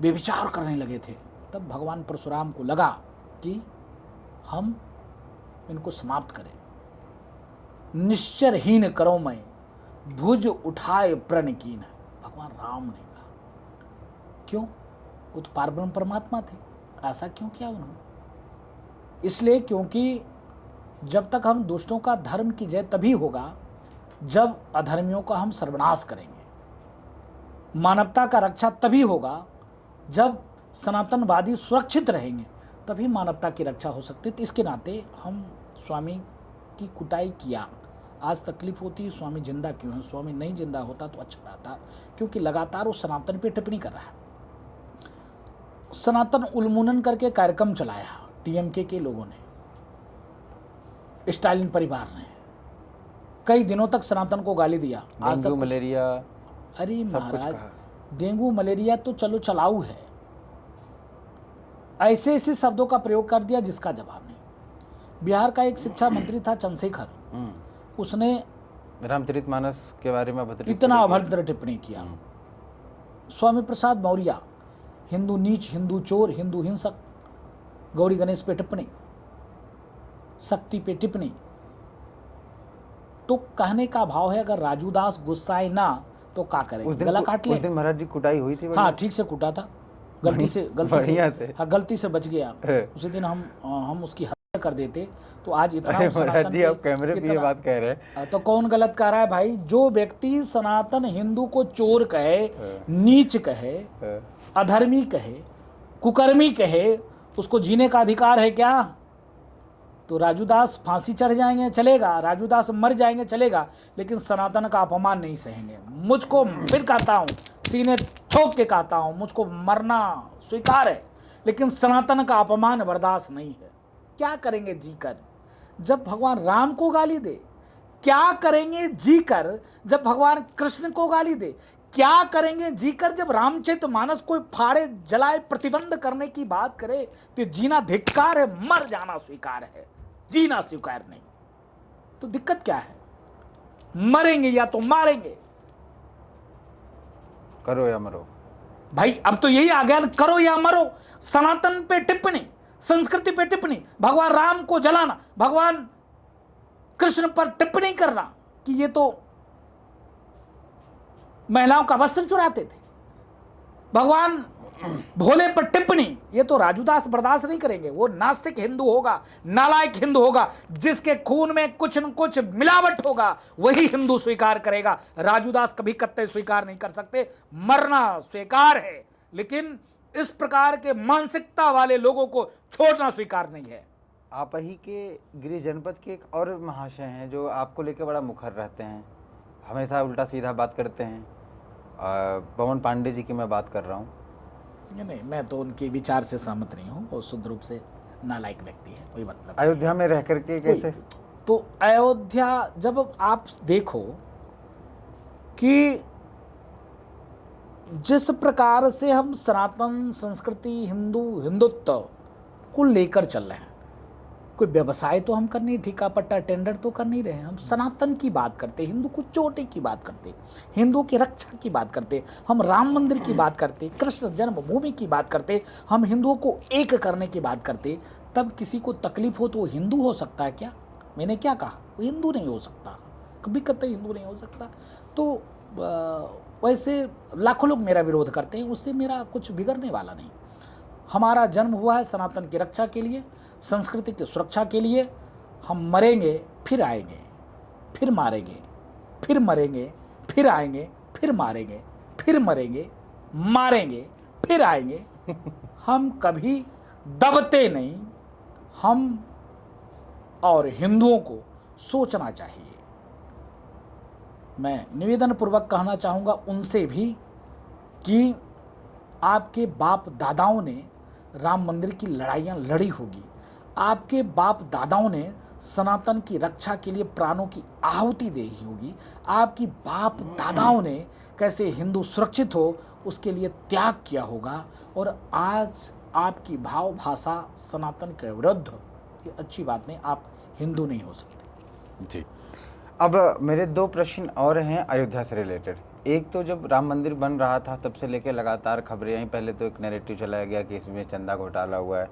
[SPEAKER 1] व्यभिचार करने लगे थे। तब भगवान परशुराम को लगा कि हम इनको समाप्त करें। निश्चरहीन करो मैं, भुज उठाए प्रण कीन, भगवान राम ने कहा। क्यों? वो तो पारब्रह्म परमात्मा थे, ऐसा क्यों किया उन्होंने? इसलिए क्योंकि जब तक हम दुष्टों का धर्म की जय तभी होगा जब अधर्मियों का हम सर्वनाश करेंगे। मानवता का रक्षा तभी होगा जब सनातनवादी सुरक्षित रहेंगे, तभी मानवता की रक्षा हो सकती है। तो इसके नाते हम स्वामी की कुटाई किया। आज तकलीफ होती है स्वामी जिंदा क्यों है। स्वामी नहीं जिंदा होता तो अच्छा रहता, क्योंकि लगातार वो सनातन पे टिप्पणी कर रहा है। सनातन उन्मूलन करके कार्यक्रम चलाया टीएमके के लोगों ने, स्टालिन परिवार ने कई दिनों तक सनातन को गाली दिया। आज तक
[SPEAKER 2] मलेरिया,
[SPEAKER 1] अरे महाराज, डेंगू मलेरिया तो चलो चलाऊ है, ऐसे ऐसे शब्दों का प्रयोग कर दिया जिसका जवाब नहीं। बिहार का एक शिक्षा मंत्री था चंद्रशेखर, उसने
[SPEAKER 2] रामचरितमानस के बारे में
[SPEAKER 1] इतना अभद्र टिप्पणी किया। स्वामी प्रसाद मौर्य, हिंदू नीच, हिंदू चोर, हिंदू हिंसक, गौरी गणेश पे टिप्पणी, शक्ति पे टिप्पणी। तो कहने का भाव है, अगर राजू दास गुस्साए ना तो क्या करे, गला काट ले।
[SPEAKER 2] उस दिन महाराज जी कुटाई हुई थी।
[SPEAKER 1] हाँ, ठीक से कूटा था, गलती से हाँ, गलती से बच गया। उसी दिन हम उसकी हत्या कर देते तो आज इतना
[SPEAKER 2] महाराज जी आप कैमरे पे ये बात कह रहे हैं
[SPEAKER 1] तो कौन गलत कह रहा है भाई? जो व्यक्ति सनातन हिंदू को चोर कहे, नीच कहे, अधर्मी कहे, कुकर्मी कहे, उसको जीने का अधिकार है क्या? तो राजू दास फांसी चढ़ जाएंगे चलेगा, राजू दास मर जाएंगे चलेगा, लेकिन सनातन का अपमान नहीं सहेंगे। मुझको फिर कहता हूँ, सीने ठोक के कहता हूँ, मुझको मरना स्वीकार है, लेकिन सनातन का अपमान बर्दाश्त नहीं है। क्या करेंगे जीकर जब भगवान राम को गाली दे? क्या करेंगे जीकर जब भगवान कृष्ण को गाली दे? क्या करेंगे जीकर जब रामचरितमानस को फाड़े जलाए प्रतिबंध करने की बात करे? तो जीना धिक्कार है, मर जाना स्वीकार है, जीना स्वीकार नहीं। तो दिक्कत क्या है? मरेंगे या तो मारेंगे,
[SPEAKER 2] करो या मरो
[SPEAKER 1] भाई। अब तो यही आ गया, करो या मरो। सनातन पे टिप्पणी, संस्कृति पे टिप्पणी, भगवान राम को जलाना, भगवान कृष्ण पर टिप्पणी करना कि ये तो महिलाओं का वस्त्र चुराते थे, भगवान भोले पर टिप्पणी, ये तो राजूदास बर्दाश्त नहीं करेंगे। वो नास्तिक हिंदू होगा, नालायक हिंदू होगा, जिसके खून में कुछ न कुछ मिलावट होगा, वही हिंदू स्वीकार करेगा। राजूदास कभी कत्ते स्वीकार नहीं कर सकते। मरना स्वीकार है, लेकिन इस प्रकार के मानसिकता वाले लोगों को छोड़ना स्वीकार नहीं है।
[SPEAKER 2] आप ही के गिरिश जनपद के एक और महाशय हैं जो आपको लेकर बड़ा मुखर रहते हैं, हमेशा उल्टा सीधा बात करते हैं। पवन पांडे जी की मैं बात कर रहा हूँ।
[SPEAKER 1] नहीं, मैं तो उनके विचार से सहमत नहीं हूँ। वो शुद्ध रूप से नालायक व्यक्ति है, कोई मतलब।
[SPEAKER 2] अयोध्या में रह करके कैसे?
[SPEAKER 1] तो अयोध्या जब आप देखो कि जिस प्रकार से हम सनातन संस्कृति, हिंदुत्व को लेकर चल रहे हैं, कोई व्यवसाय तो हम कर नहीं, ठेका पट्टा टेंडर तो कर नहीं रहे हैं। हम सनातन की बात करते, हिंदू को चोटी की बात करते, हिंदू की रक्षा की बात करते, हम राम मंदिर की बात करते, कृष्ण जन्मभूमि की बात करते, हम हिंदुओं को एक करने की बात करते। तब किसी को तकलीफ हो तो वो हिंदू हो सकता है क्या? मैंने क्या कहा? वो हिंदू नहीं हो सकता, कभी कतई हिंदू नहीं हो सकता। तो वैसे लाखों लोग मेरा विरोध करते हैं, उससे मेरा कुछ बिगड़ने वाला नहीं। हमारा जन्म हुआ है सनातन की रक्षा के लिए, संस्कृति की सुरक्षा के लिए। हम मरेंगे फिर आएंगे, फिर मारेंगे, फिर मरेंगे, फिर आएंगे, फिर मारेंगे, फिर मरेंगे, मारेंगे, फिर आएंगे। हम कभी दबते नहीं। हम और हिंदुओं को सोचना चाहिए। मैं निवेदन पूर्वक कहना चाहूँगा उनसे भी कि आपके बाप दादाओं ने राम मंदिर की लड़ाइयाँ लड़ी होगी, आपके बाप दादाओं ने सनातन की रक्षा के लिए प्राणों की आहुति दी होगी, आपकी बाप दादाओं ने कैसे हिंदू सुरक्षित हो उसके लिए त्याग किया होगा। और आज आपकी भाव भाषा सनातन के विरुद्ध, ये अच्छी बात नहीं। आप हिंदू नहीं हो सकते।
[SPEAKER 2] जी, अब मेरे दो प्रश्न और हैं अयोध्या से रिलेटेड। एक तो जब राम मंदिर बन रहा था तब से लेकर लगातार खबरें आई, पहले तो एक नैरेटिव चलाया गया कि इसमें चंदा घोटाला हुआ है।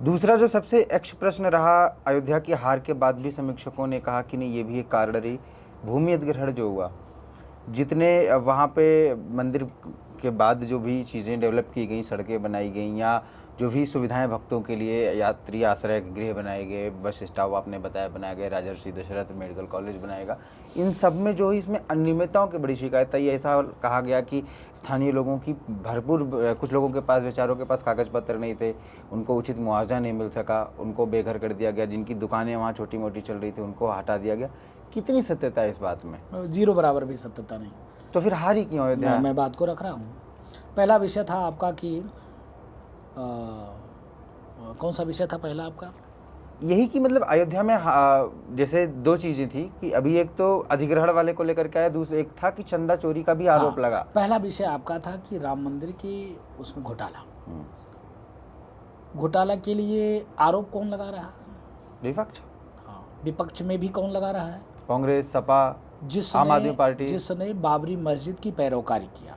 [SPEAKER 2] दूसरा जो सबसे यक्ष प्रश्न रहा, अयोध्या की हार के बाद भी समीक्षकों ने कहा कि नहीं, ये भी एक कारण रही, भूमि अधिग्रहण जो हुआ, जितने वहाँ पे मंदिर के बाद जो भी चीज़ें डेवलप की गई, सड़कें बनाई गई या जो भी सुविधाएं भक्तों के लिए, यात्री आश्रय गृह बनाए गए, बस स्टॉप आपने बताया बनाया गया, राजर्षि दशरथ मेडिकल कॉलेज बनाएगा, इन सब में जो है इसमें अनियमितताओं की बड़ी शिकायत आई। ऐसा कहा गया कि स्थानीय लोगों की भरपूर, कुछ लोगों के पास, बेचारों के पास कागज पत्र नहीं थे, उनको उचित मुआवजा नहीं मिल सका, उनको बेघर कर दिया गया, जिनकी दुकानें वहाँ छोटी मोटी चल रही थी उनको हटा दिया गया। कितनी सत्यता है इस बात में?
[SPEAKER 1] जीरो बराबर भी सत्यता नहीं।
[SPEAKER 2] तो फिर हारी क्यों अयोध्या?
[SPEAKER 1] मैं बात को रख रहा हूँ। पहला विषय था आपका कि कौन सा विषय था पहला आपका?
[SPEAKER 2] यही कि मतलब अयोध्या में जैसे दो चीजें थी कि अभी एक तो अधिग्रहण वाले को लेकर के आया, दूसरा एक था कि चंदा चोरी का भी आरोप लगा।
[SPEAKER 1] पहला विषय आपका था कि राम मंदिर की उसमें घोटाला, घोटाला के लिए आरोप कौन लगा रहा है?
[SPEAKER 2] विपक्ष।
[SPEAKER 1] हाँ, विपक्ष में भी कौन लगा रहा है?
[SPEAKER 2] कांग्रेस, सपा, आम आदमी पार्टी,
[SPEAKER 1] जिसने बाबरी मस्जिद की पैरोकारी किया,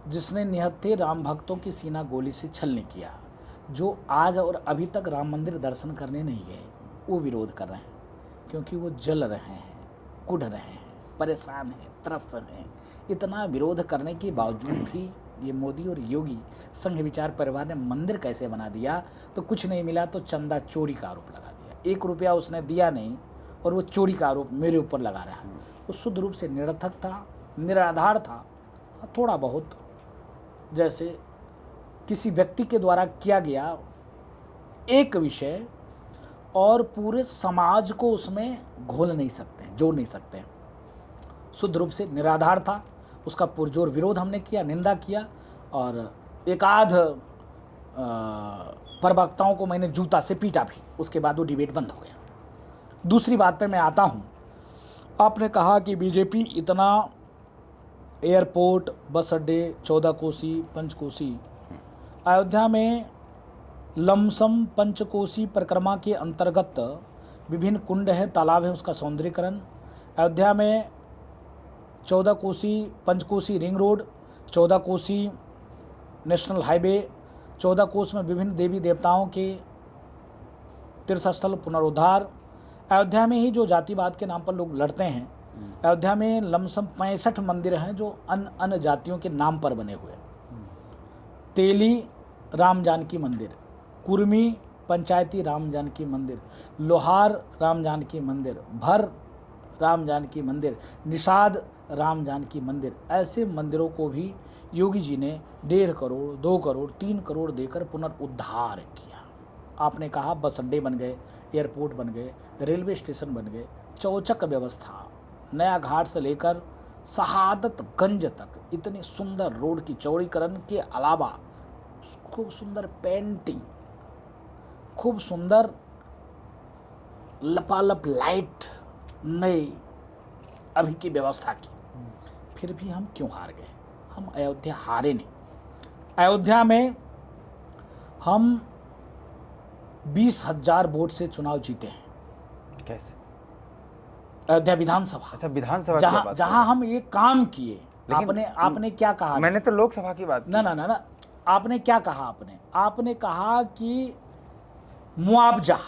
[SPEAKER 1] जिसने निहत्थे राम भक्तों की सीना गोली से छलनी किया, जो आज और अभी तक राम मंदिर दर्शन करने नहीं गए, वो विरोध कर रहे हैं, क्योंकि वो जल रहे हैं, कुढ़ रहे हैं, परेशान हैं, त्रस्त हैं। इतना विरोध करने के बावजूद भी ये मोदी और योगी संघ विचार परिवार ने मंदिर कैसे बना दिया? तो कुछ नहीं मिला तो चंदा चोरी का आरोप लगा दिया। 1 रुपया उसने दिया नहीं और वो चोरी का आरोप मेरे ऊपर लगा रहा है। वो शुद्ध रूप से निरर्थक था, निराधार था। थोड़ा बहुत जैसे किसी व्यक्ति के द्वारा किया गया एक विषय और पूरे समाज को उसमें घोल नहीं सकते, जोड़ नहीं सकते, शुद्ध रूप से निराधार था। उसका पुरजोर विरोध हमने किया, निंदा किया, और एक आध प्रवक्ताओं को मैंने जूता से पीटा भी। उसके बाद वो डिबेट बंद हो गया। दूसरी बात पे मैं आता हूँ। आपने कहा कि बीजेपी इतना एयरपोर्ट, बस अड्डे, 14 कोसी, पंचकोसी, अयोध्या में लमसम पंचकोसी परिक्रमा के अंतर्गत विभिन्न कुंड हैं, तालाब है, उसका सौंदर्यीकरण। अयोध्या में 14 कोसी, पंचकोसी रिंग रोड, 14 कोसी नेशनल हाईवे, 14 कोस में विभिन्न देवी देवताओं के तीर्थस्थल पुनरुद्धार। अयोध्या में ही जो जातिवाद के नाम पर लोग लड़ते हैं, अयोध्या में लमसम 65 मंदिर हैं जो अन्य जातियों के नाम पर बने हुए। तेली राम जानकी मंदिर, कुर्मी पंचायती राम जानकी मंदिर, लोहार राम जानकी मंदिर, भर राम जानकी मंदिर, निषाद राम जानकी मंदिर, ऐसे मंदिरों को भी योगी जी ने 1.5 करोड़, 2 करोड़, 3 करोड़ देकर पुनरुद्धार किया। आपने कहा बस अड्डे बन गए, एयरपोर्ट बन गए, रेलवे स्टेशन बन गए, चौचक व्यवस्था, नया घाट से लेकर शहादतगंज तक इतनी सुंदर रोड की चौड़ीकरण के अलावा खूब सुंदर पेंटिंग, खूब सुंदर लपालप लाइट, नई अभी की व्यवस्था की। फिर भी हम क्यों हार गए? हम अयोध्या हारे नहीं। अयोध्या में हम 20,000 वोट से चुनाव जीते हैं
[SPEAKER 2] कैसे?
[SPEAKER 1] अयोध्या विधानसभा।
[SPEAKER 2] अच्छा, विधानसभा की
[SPEAKER 1] जहां
[SPEAKER 2] बात
[SPEAKER 1] जहां हम ये काम किए।
[SPEAKER 2] लेकिन
[SPEAKER 1] आपने क्या कहा?
[SPEAKER 2] मैंने तो लोकसभा की बात
[SPEAKER 1] ना
[SPEAKER 2] की।
[SPEAKER 1] ना ना ना, आपने क्या कहा? आपने कहा कि मुआवजा,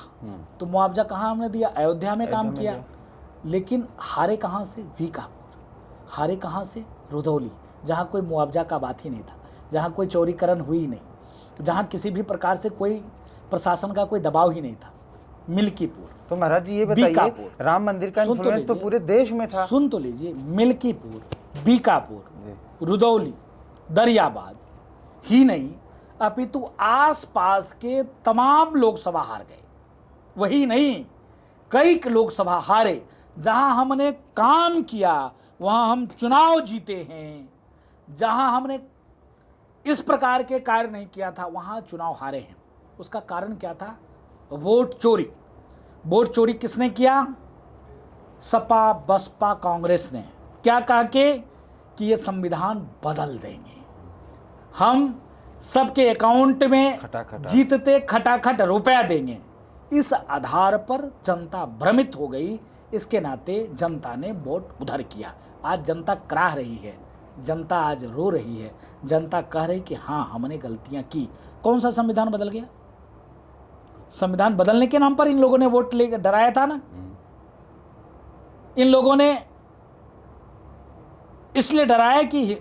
[SPEAKER 1] तो मुआवजा कहाँ हमने दिया? अयोध्या में काम
[SPEAKER 2] अयोध्या में
[SPEAKER 1] किया। लेकिन हारे कहाँ से? वीकापुर। हारे कहाँ से? रुधौली, जहाँ कोई मुआवजा का बात ही नहीं था, जहाँ कोई चोरीकरण हुई नहीं, जहाँ किसी भी प्रकार से कोई प्रशासन का कोई दबाव ही नहीं था। मिल्कीपुर।
[SPEAKER 2] तो महाराज जी ये बताइए,
[SPEAKER 1] बीकापुर।
[SPEAKER 2] राम मंदिर का
[SPEAKER 1] सुन तो
[SPEAKER 2] इन्फ्लुएंस तो
[SPEAKER 1] लीजिए।
[SPEAKER 2] पूरे देश में था।
[SPEAKER 1] सुन तो लीजिए, मिल्कीपुर, बीकापुर,
[SPEAKER 2] जी।
[SPEAKER 1] रुधौली, दरियाबाद ही नहीं, अपितु आसपास के तमाम लोकसभा हार गए। वही नहीं, कई लोकसभा हारे। जहां हमने काम किया वहां हम चुनाव जीते हैं। जहां हमने इस प्रकार के कार्य नहीं किया था वहां चुनाव हारे हैं। उसका कारण क्या था? वोट चोरी। वोट चोरी किसने किया? सपा, बसपा, कांग्रेस ने। क्या कहा कि ये संविधान बदल देंगे, हम सबके अकाउंट में
[SPEAKER 2] खटाखटा
[SPEAKER 1] जीतते खटाखट रुपया देंगे। इस आधार पर जनता भ्रमित हो गई। इसके नाते जनता ने वोट उधर किया। आज जनता कराह रही है, जनता आज रो रही है, जनता कह रही कि हाँ हमने गलतियां की। कौन सा संविधान बदल गया? संविधान बदलने के नाम पर इन लोगों ने वोट लेकर डराया था ना। इन लोगों ने इसलिए डराया कि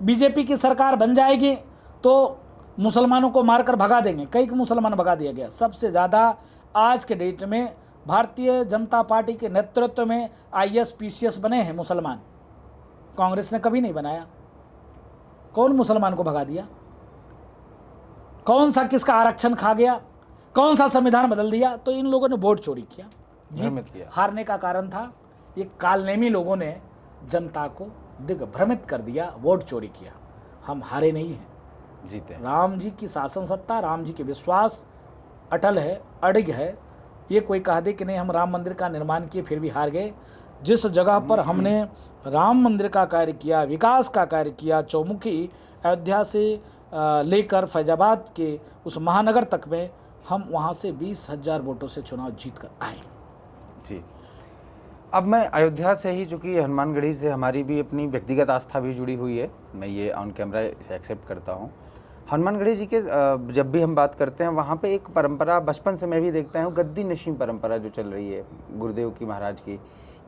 [SPEAKER 1] बीजेपी की सरकार बन जाएगी तो मुसलमानों को मारकर भगा देंगे। कई मुसलमान भगा दिया गया। सबसे ज़्यादा आज के डेट में भारतीय जनता पार्टी के नेतृत्व में आईएएस पीसीएस बने हैं मुसलमान। कांग्रेस ने कभी नहीं बनाया। कौन मुसलमान को भगा दिया? कौन सा किसका आरक्षण खा गया? कौन सा संविधान बदल दिया? तो इन लोगों ने वोट चोरी किया। जीत हारने का कारण था ये कालनेमी लोगों ने जनता को दिग्भ्रमित कर दिया, वोट चोरी किया। हम हारे नहीं हैं,
[SPEAKER 2] जीते।
[SPEAKER 1] राम जी की शासन सत्ता, राम जी के विश्वास अटल है, अडिग है। ये कोई कह दे कि नहीं हम राम मंदिर का निर्माण किए फिर भी हार गए। जिस जगह पर हमने राम मंदिर का कार्य किया, विकास का कार्य किया, चौमुखी अयोध्या से लेकर फैजाबाद के उस महानगर तक में, हम वहाँ से 20,000 वोटों से चुनाव जीत कर आए।
[SPEAKER 2] जी, अब मैं अयोध्या से ही, चूँकि हनुमानगढ़ी से हमारी भी अपनी व्यक्तिगत आस्था भी जुड़ी हुई है, मैं ये ऑन कैमरा इसे एक्सेप्ट करता हूँ। हनुमानगढ़ी जी के जब भी हम बात करते हैं वहाँ पे एक परंपरा बचपन से मैं भी देखता हूँ, गद्दी नशीन परंपरा जो चल रही है गुरुदेव की, महाराज की।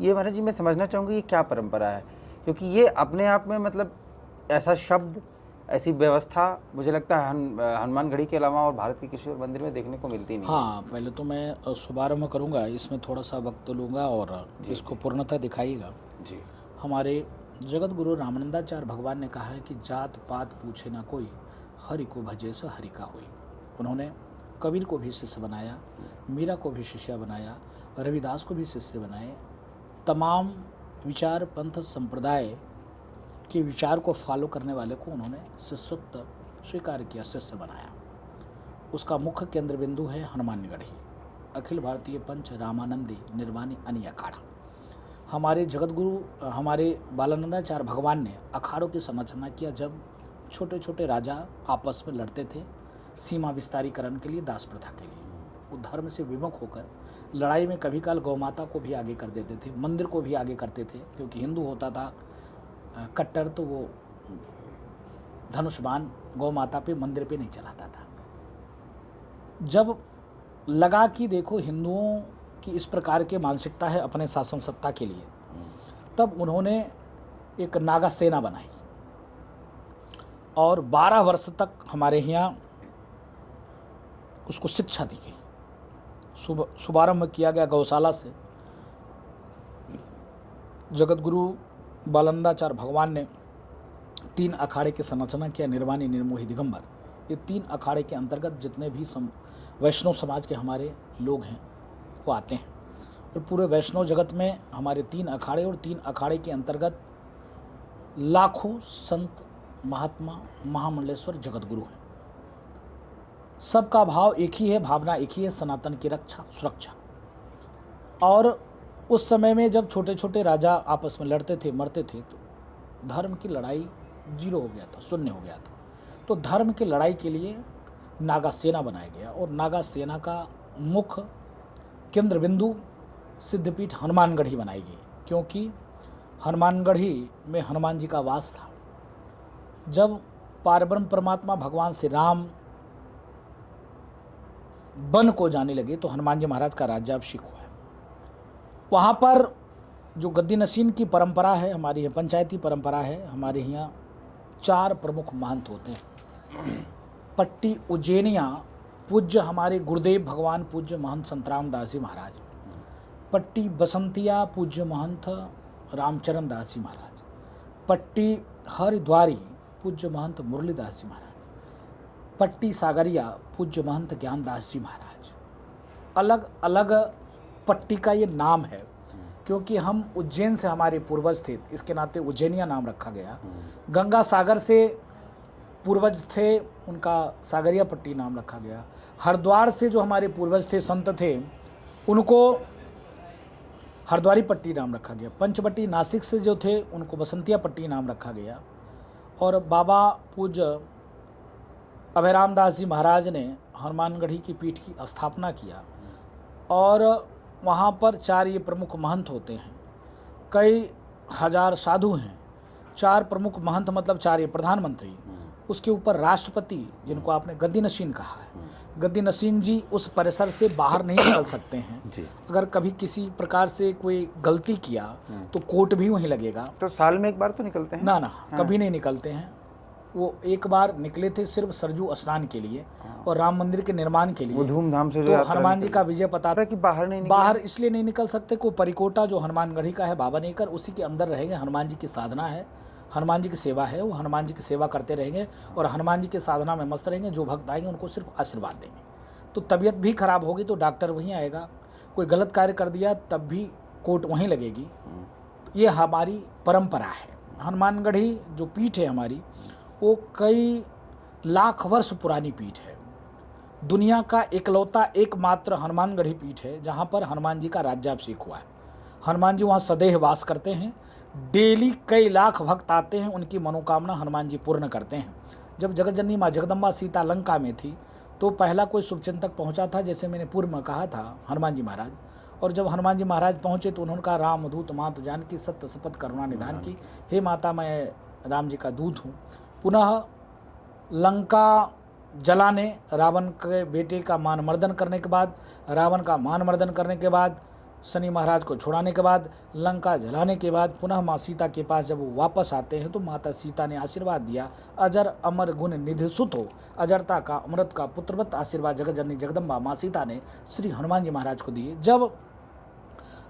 [SPEAKER 2] ये महाराज जी मैं समझना चाहूँगी ये क्या परंपरा है, क्योंकि ये अपने आप में मतलब ऐसा शब्द, ऐसी व्यवस्था मुझे लगता है हनुमानगढ़ी के अलावा और भारत के किसी और मंदिर में देखने को मिलती नहीं।
[SPEAKER 1] हाँ, पहले तो मैं शुभारंभ करूँगा, इसमें थोड़ा सा वक्त लूँगा और इसको पूर्णता दिखाइएगा।
[SPEAKER 2] जी।
[SPEAKER 1] हमारे जगत गुरु रामानंदाचार्य भगवान ने कहा है कि जात पात पूछे ना कोई, हरि को भजे सो हरि का होई। उन्होंने कबीर को भी शिष्य बनाया, मीरा को भी शिष्य बनाया, रविदास को भी शिष्य बनाए। तमाम विचार पंथ संप्रदाय के विचार को फॉलो करने वाले को उन्होंने शिष्यत्व स्वीकार किया, शिष्य बनाया। उसका मुख्य केंद्र बिंदु है हनुमानगढ़ी, अखिल भारतीय पंच रामानंदी निर्वाणी अनि अखाड़ा। हमारे जगतगुरु हमारे बालानंदाचार्य भगवान ने अखाड़ों की संरचना किया। जब छोटे छोटे राजा आपस में लड़ते थे सीमा विस्तारीकरण के लिए, दास प्रथा के लिए, वो धर्म से विमुख होकर लड़ाई में कभी काल गौ माता को भी आगे कर देते थे, मंदिर को भी आगे करते थे। क्योंकि हिंदू होता था कट्टर, तो वो धनुष्बाण गौ माता पे, मंदिर पे नहीं चलाता था। जब लगा कि देखो हिंदुओं की इस प्रकार की मानसिकता है अपने शासन सत्ता के लिए, तब उन्होंने एक नागा सेना बनाई और 12 वर्ष तक हमारे यहाँ उसको शिक्षा दी गई। शुभारंभ किया गया गौशाला से। जगत गुरु बालानंदाचार्य भगवान ने 3 अखाड़े की संरचना किया, निर्वाणी, निर्मोही, दिगंबर। ये 3 अखाड़े के अंतर्गत जितने भी वैष्णव समाज के हमारे लोग हैं वो आते हैं। और पूरे वैष्णव जगत में हमारे 3 अखाड़े, और 3 अखाड़े के अंतर्गत लाखों संत, महात्मा, महामंडलेश्वर जगतगुरु हैं। सबका भाव एक ही है, भावना एक ही है, सनातन की रक्षा, सुरक्षा। और उस समय में जब छोटे छोटे राजा आपस में लड़ते थे, मरते थे, तो धर्म की लड़ाई जीरो हो गया था, शून्य हो गया था। तो धर्म की लड़ाई के लिए नागा सेना बनाया गया, और नागा सेना का मुख्य केंद्र बिंदु सिद्धपीठ हनुमानगढ़ी बनाएगी, क्योंकि हनुमानगढ़ी में हनुमान जी का वास था। जब पारब्रह्म परमात्मा भगवान श्री राम वन को जाने लगे तो हनुमान जी महाराज का राज्याभिषेक हुआ है। वहाँ पर जो गद्दी नशीन की परंपरा है, हमारी यहाँ पंचायती परंपरा है, हमारे यहाँ 4 प्रमुख महंत होते हैं। पट्टी उज्जैनिया पूज्य हमारे गुरुदेव भगवान पूज्य महंत संतराम दास जी महाराज, पट्टी बसंतिया पूज्य महंत रामचरण दास जी महाराज, पट्टी हरिद्वारी पूज्य महंत मुरलीदास जी महाराज, पट्टी सागरिया पूज्य महंत ज्ञानदास जी महाराज। अलग अलग पट्टी का ये नाम है, क्योंकि हम उज्जैन से हमारे पूर्वज थे, इसके नाते उज्जैनिया नाम रखा गया। गंगा सागर से पूर्वज थे, उनका सागरिया पट्टी नाम रखा गया। हरिद्वार से जो हमारे पूर्वज थे, संत थे, उनको हरिद्वारी पट्टी नाम रखा गया। पंचवटी नासिक से जो थे, उनको बसंतिया पट्टी नाम रखा गया। और बाबा पूज्य अभयराम दास जी महाराज ने हनुमानगढ़ी की पीठ की स्थापना किया, और वहाँ पर 4 ये प्रमुख महंत होते हैं। कई हजार साधु हैं। 4 प्रमुख महंत मतलब 4 ये प्रधानमंत्री, उसके ऊपर राष्ट्रपति, जिनको आपने गद्दी नशीन कहा है। गद्दी नशीन जी उस परिसर से बाहर नहीं निकल सकते हैं
[SPEAKER 2] जी।
[SPEAKER 1] अगर कभी किसी प्रकार से कोई गलती किया तो कोर्ट भी वहीं लगेगा।
[SPEAKER 2] तो साल में एक बार तो निकलते हैं?
[SPEAKER 1] ना कभी नहीं निकलते हैं। वो एक बार निकले थे सिर्फ सरजू स्नान के लिए और राम मंदिर के निर्माण के लिए।
[SPEAKER 2] वो धूमधाम से
[SPEAKER 1] तो हनुमान जी का विजय पता
[SPEAKER 2] कि बाहर नहीं
[SPEAKER 1] बाहर इसलिए नहीं निकल सकते। को परिकोटा जो हनुमानगढ़ी का है 52 एकड़, उसी के अंदर रहेंगे। हनुमान जी की साधना है, हनुमान जी की सेवा है, वो हनुमान जी की सेवा करते रहेंगे और हनुमान जी की साधना में मस्त रहेंगे। जो भक्त आएंगे उनको सिर्फ आशीर्वाद देंगे। तो तबीयत भी खराब होगी तो डॉक्टर वहीं आएगा। कोई गलत कार्य कर दिया तब भी कोर्ट वहीं लगेगी। ये हमारी परंपरा है। हनुमानगढ़ी जो पीठ है हमारी, वो कई लाख वर्ष पुरानी पीठ है। दुनिया का इकलौता एकमात्र हनुमानगढ़ी पीठ है जहाँ पर हनुमान जी का राज्याभिषेक हुआ है। हनुमान जी वहाँ सदैव वास करते हैं। डेली कई लाख भक्त आते हैं, उनकी मनोकामना हनुमान जी पूर्ण करते हैं। जब जगतजननी माँ जगदम्बा सीता लंका में थी तो पहला कोई शुभचिंतक पहुँचा था, जैसे मैंने पूर्व में कहा था, हनुमान जी महाराज। और जब हनुमान जी महाराज पहुँचे तो उन्होंने कहा, राम दूत मात जानकी सत्य शपथ करुणा निधान की, हे माता मैं राम जी का दूत हूँ। पुनः लंका जलाने, रावण के बेटे का मान मर्दन करने के बाद, रावण का मान मर्दन करने के बाद, शनि महाराज को छुड़ाने के बाद, लंका जलाने के बाद पुनः माँ सीता के पास जब वो वापस आते हैं तो माता सीता ने आशीर्वाद दिया, अजर अमर गुण निधि सुत हो, अजरता का अमृत का पुत्रवत आशीर्वाद जगत जननी जगदम्बा माँ सीता ने श्री हनुमान जी महाराज को दिए। जब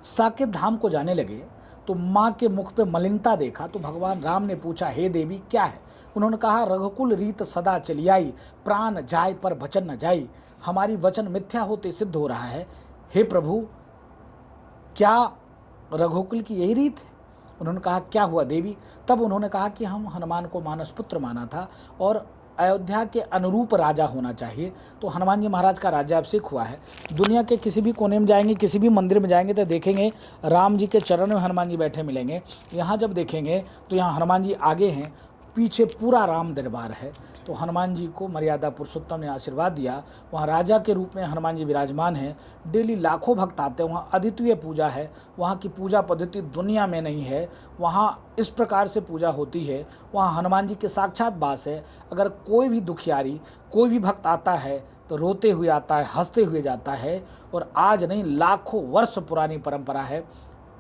[SPEAKER 1] साकेत धाम को जाने लगे तो माँ के मुख पे मलिनता देखा तो भगवान राम ने पूछा, हे देवी क्या है? उन्होंने कहा, रघुकुल रीत सदा चली आई, प्राण जाय पर वचन न जाई। हमारी वचन मिथ्या होते सिद्ध हो रहा है। हे प्रभु, क्या रघुकुल की यही रीत है? उन्होंने कहा, क्या हुआ देवी? तब उन्होंने कहा कि हम हनुमान को मानस पुत्र माना था और अयोध्या के अनुरूप राजा होना चाहिए। तो हनुमान जी महाराज का राज्याभिषेक हुआ है। दुनिया के किसी भी कोने में जाएंगे, किसी भी मंदिर में जाएंगे तो देखेंगे राम जी के चरण में हनुमान जी बैठे मिलेंगे। यहाँ जब देखेंगे तो यहाँ हनुमान जी आगे हैं, पीछे पूरा राम दरबार है। तो हनुमान जी को मर्यादा पुरुषोत्तम ने आशीर्वाद दिया। वहाँ राजा के रूप में हनुमान जी विराजमान हैं। डेली लाखों भक्त आते हैं। वहाँ अद्वितीय पूजा है। वहाँ की पूजा पद्धति दुनिया में नहीं है। वहाँ इस प्रकार से पूजा होती है। वहाँ हनुमान जी के साक्षात वास है। अगर कोई भी दुखियारी, कोई भी भक्त आता है तो रोते हुए आता है, हंसते हुए जाता है। और आज नहीं, लाखों वर्ष पुरानी परंपरा है।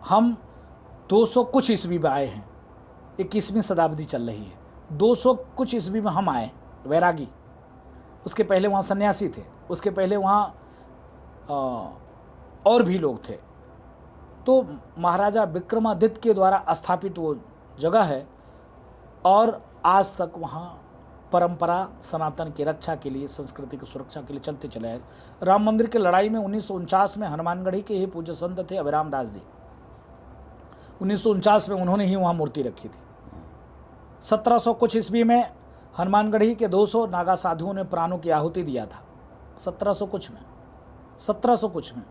[SPEAKER 1] हम 200 कुछ ईस्वी में आए हैं, 21वीं शताब्दी चल रही है। 200 कुछ ईस्वी में हम आए वैरागी। उसके पहले वहाँ सन्यासी थे, उसके पहले वहाँ और भी लोग थे। तो महाराजा विक्रमादित्य के द्वारा स्थापित वो जगह है और आज तक वहाँ परंपरा सनातन की रक्षा के लिए, संस्कृति की सुरक्षा के लिए चलते चले आए। राम मंदिर की लड़ाई में 1949 में हनुमानगढ़ी के ही पूज्य संत थे अभयराम दास जी। 1949 में उन्होंने ही वहाँ मूर्ति रखी थी। 1700 कुछ ईस्वी में हनुमानगढ़ी के 200 नागा साधुओं ने प्राणों की आहुति दिया था। 1700 कुछ में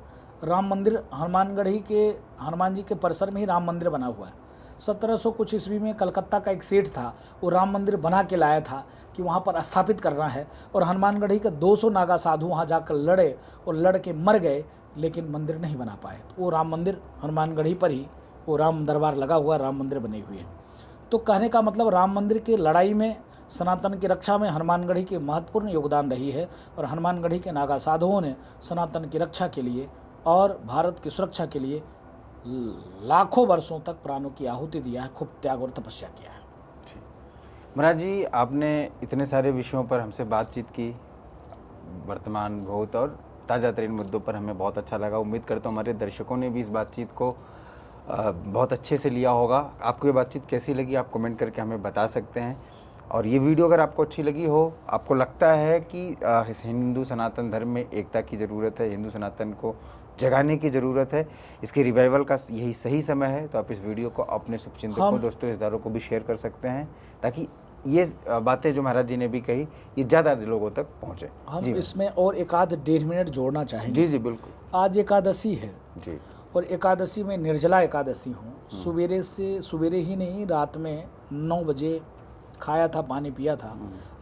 [SPEAKER 1] राम मंदिर हनुमानगढ़ी के, हनुमान जी के परिसर में ही राम मंदिर बना हुआ है। 1700 कुछ ईस्वी में कलकत्ता का एक सेठ था, वो राम मंदिर बना के लाया था कि वहाँ पर स्थापित करना है, और हनुमानगढ़ी के 200 नागा साधु वहाँ जाकर लड़े और लड़ के मर गए, लेकिन मंदिर नहीं बना पाए। तो वो राम मंदिर हनुमानगढ़ी पर ही वो राम दरबार लगा हुआ, राम मंदिर बने हुए हैं। तो कहने का मतलब राम मंदिर की लड़ाई में, सनातन की रक्षा में हनुमानगढ़ी की महत्वपूर्ण योगदान रही है, और हनुमानगढ़ी के नागा साधुओं ने सनातन की रक्षा के लिए और भारत की सुरक्षा के लिए लाखों वर्षों तक प्राणों की आहुति दिया है, खूब त्याग और तपस्या किया है।
[SPEAKER 2] महाराज जी, आपने इतने सारे विषयों पर हमसे बातचीत की, वर्तमान, भूत और ताज़ा तरीन मुद्दों पर हमें बहुत अच्छा लगा। उम्मीद करता हूँ हमारे दर्शकों ने भी इस बातचीत को बहुत अच्छे से लिया होगा। आपको ये बातचीत कैसी लगी आप कमेंट करके हमें बता सकते हैं। और ये वीडियो अगर आपको अच्छी लगी हो, आपको लगता है कि इस हिंदू सनातन धर्म में एकता की ज़रूरत है, हिंदू सनातन को जगाने की ज़रूरत है, इसके रिवाइवल का यही सही समय है, तो आप इस वीडियो को अपने शुभचिंतकों, दोस्तों, रिश्तेदारों को भी शेयर कर सकते हैं, ताकि ये बातें जो महाराज जी ने भी कही ये ज़्यादा लोगों तक पहुँचे।
[SPEAKER 1] हम इसमें और एक आध 1.5 मिनट जोड़ना चाहेंगे।
[SPEAKER 2] जी जी बिल्कुल।
[SPEAKER 1] आज एकादशी है
[SPEAKER 2] जी,
[SPEAKER 1] और एकादशी में निर्जला एकादशी हूँ। सवेरे ही नहीं, रात में 9 बजे खाया था, पानी पिया था,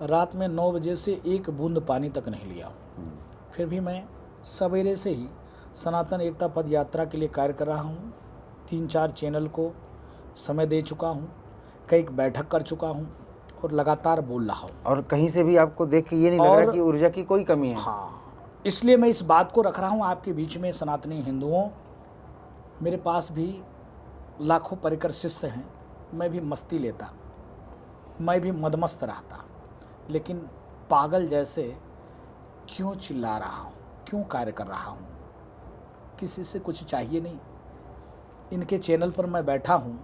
[SPEAKER 1] रात में 9 बजे से एक बूंद पानी तक नहीं लिया। फिर भी मैं सवेरे से ही सनातन एकता पद यात्रा के लिए कार्य कर रहा हूँ। 3-4 चैनल को समय दे चुका हूँ, कई बैठक कर चुका हूँ और लगातार बोल रहा हूँ।
[SPEAKER 2] और कहीं से भी आपको देख के ये नहीं लग रहा कि ऊर्जा की कोई कमी है।
[SPEAKER 1] हाँ, इसलिए मैं इस बात को रख रहा हूँ आपके बीच में। सनातनी हिंदुओं, मेरे पास भी लाखों परिकर शिष्य हैं, मैं भी मस्ती लेता, मैं भी मदमस्त रहता, लेकिन पागल जैसे क्यों चिल्ला रहा हूँ, क्यों कार्य कर रहा हूँ? किसी से कुछ चाहिए नहीं। इनके चैनल पर मैं बैठा हूँ,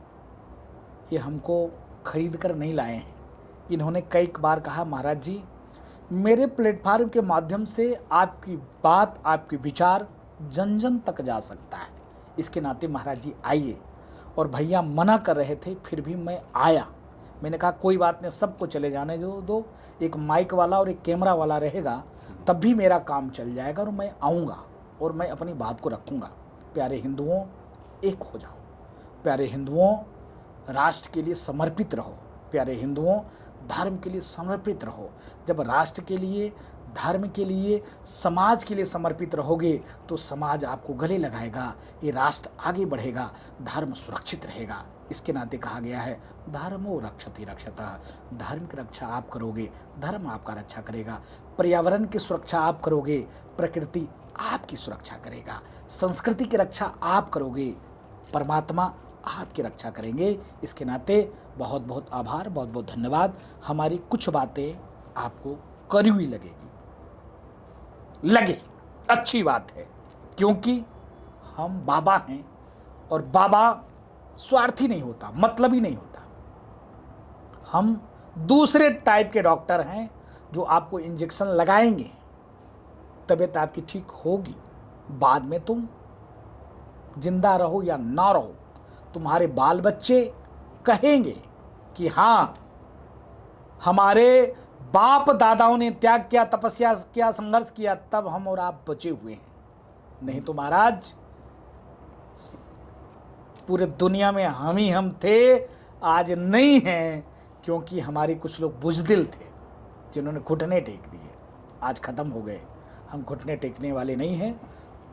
[SPEAKER 1] ये हमको खरीद कर नहीं लाए हैं। इन्होंने कई बार कहा, महाराज जी मेरे प्लेटफार्म के माध्यम से आपकी बात, आपके विचार जन जन तक जा सकता है, इसके नाते महाराज जी आइए। और भैया मना कर रहे थे, फिर भी मैं आया। मैंने कहा कोई बात नहीं, सबको चले जाने दो, एक माइक वाला और एक कैमरा वाला रहेगा, तब भी मेरा काम चल जाएगा और मैं आऊँगा और मैं अपनी बात को रखूँगा। प्यारे हिंदुओं, एक हो जाओ। प्यारे हिंदुओं, राष्ट्र के लिए समर्पित रहो। प्यारे हिंदुओं, धर्म के लिए समर्पित रहो। जब राष्ट्र के लिए, धर्म के लिए, समाज के लिए समर्पित रहोगे तो समाज आपको गले लगाएगा, ये राष्ट्र आगे बढ़ेगा, धर्म सुरक्षित रहेगा। इसके नाते कहा गया है, धर्मो रक्षति रक्षतः। धर्म की रक्षा आप करोगे, धर्म आपका रक्षा करेगा। पर्यावरण की सुरक्षा आप करोगे, प्रकृति आपकी सुरक्षा करेगा। संस्कृति की रक्षा आप करोगे, परमात्मा आपकी रक्षा करेंगे। इसके नाते बहुत बहुत आभार, बहुत बहुत धन्यवाद। हमारी कुछ बातें आपको कड़वी लगेगी, लगे अच्छी बात है, क्योंकि हम बाबा हैं और बाबा स्वार्थी नहीं होता, मतलबी नहीं होता। हम दूसरे टाइप के डॉक्टर हैं जो आपको इंजेक्शन लगाएंगे, तबीयत आपकी ठीक होगी। बाद में तुम जिंदा रहो या ना रहो, तुम्हारे बाल बच्चे कहेंगे कि हाँ, हमारे बाप दादाओं ने त्याग किया, तपस्या किया, संघर्ष किया, तब हम और आप बचे हुए हैं। नहीं तो महाराज पूरे दुनिया में हम थे, आज नहीं हैं, क्योंकि हमारे कुछ लोग बुजदिल थे जिन्होंने घुटने टेक दिए, आज खत्म हो गए। हम घुटने टेकने वाले नहीं हैं,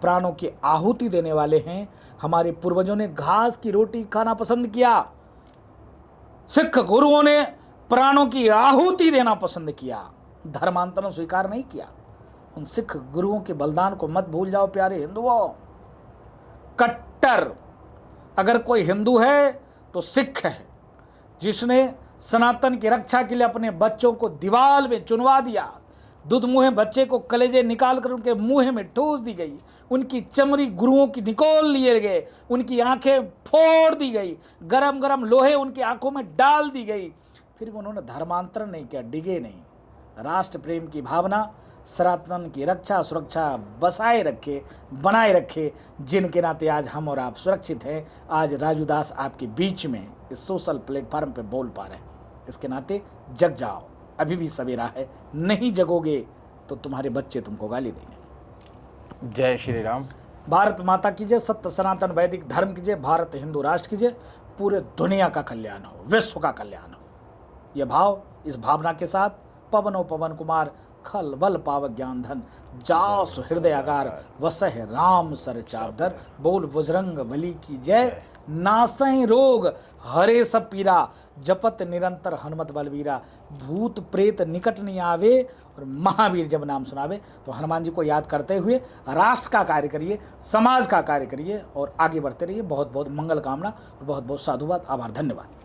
[SPEAKER 1] प्राणों की आहुति देने वाले हैं। हमारे पूर्वजों ने घास की रोटी खाना पसंद किया, सिख गुरुओं ने प्राणों की आहुति देना पसंद किया, धर्मांतरण स्वीकार नहीं किया। उन सिख गुरुओं के बलिदान को मत भूल जाओ प्यारे हिंदुओं। कट्टर अगर कोई हिंदू है तो सिख है, जिसने सनातन की रक्षा के लिए अपने बच्चों को दीवार में चुनवा दिया। दूध मुँहे बच्चे को कलेजे निकाल कर उनके मुंह में ठूस दी गई, उनकी चमड़ी गुरुओं की निकोल लिए गए, उनकी आंखें फोड़ दी गई, गरम गरम लोहे उनकी आंखों में डाल दी गई, फिर भी उन्होंने धर्मांतरण नहीं किया, डिगे नहीं। राष्ट्र प्रेम की भावना, सनातन की रक्षा सुरक्षा बसाए रखे, बनाए रखे, जिनके नाते आज हम और आप सुरक्षित हैं। आज राजू दास आपके बीच में इस सोशल प्लेटफॉर्म पे बोल पा रहे हैं, इसके नाते जग जाओ, अभी भी सवेरा है। नहीं जगोगे तो तुम्हारे बच्चे तुमको गाली देंगे।
[SPEAKER 2] जय श्री राम।
[SPEAKER 1] भारत माता की जय, सत्य सनातन वैदिक धर्म की जय, भारत हिंदू राष्ट्र की जय। पूरे दुनिया का कल्याण हो, विश्व का कल्याण हो। यह भाव, इस भावना के साथ पवनो पवन कुमार खल बल पाव ज्ञान धन जास हृदय आगार वसह राम सर चावधर। बोल बजरंग बली की जय। नासै रोग हरे सब पीरा जपत निरंतर हनुमत बलवीरा। भूत प्रेत निकट नहीं आवे और महावीर जब नाम सुनावे। तो हनुमान जी को याद करते हुए राष्ट्र का कार्य करिए, समाज का कार्य करिए और आगे बढ़ते रहिए। बहुत बहुत मंगल कामना और बहुत बहुत साधुवाद, आभार, धन्यवाद।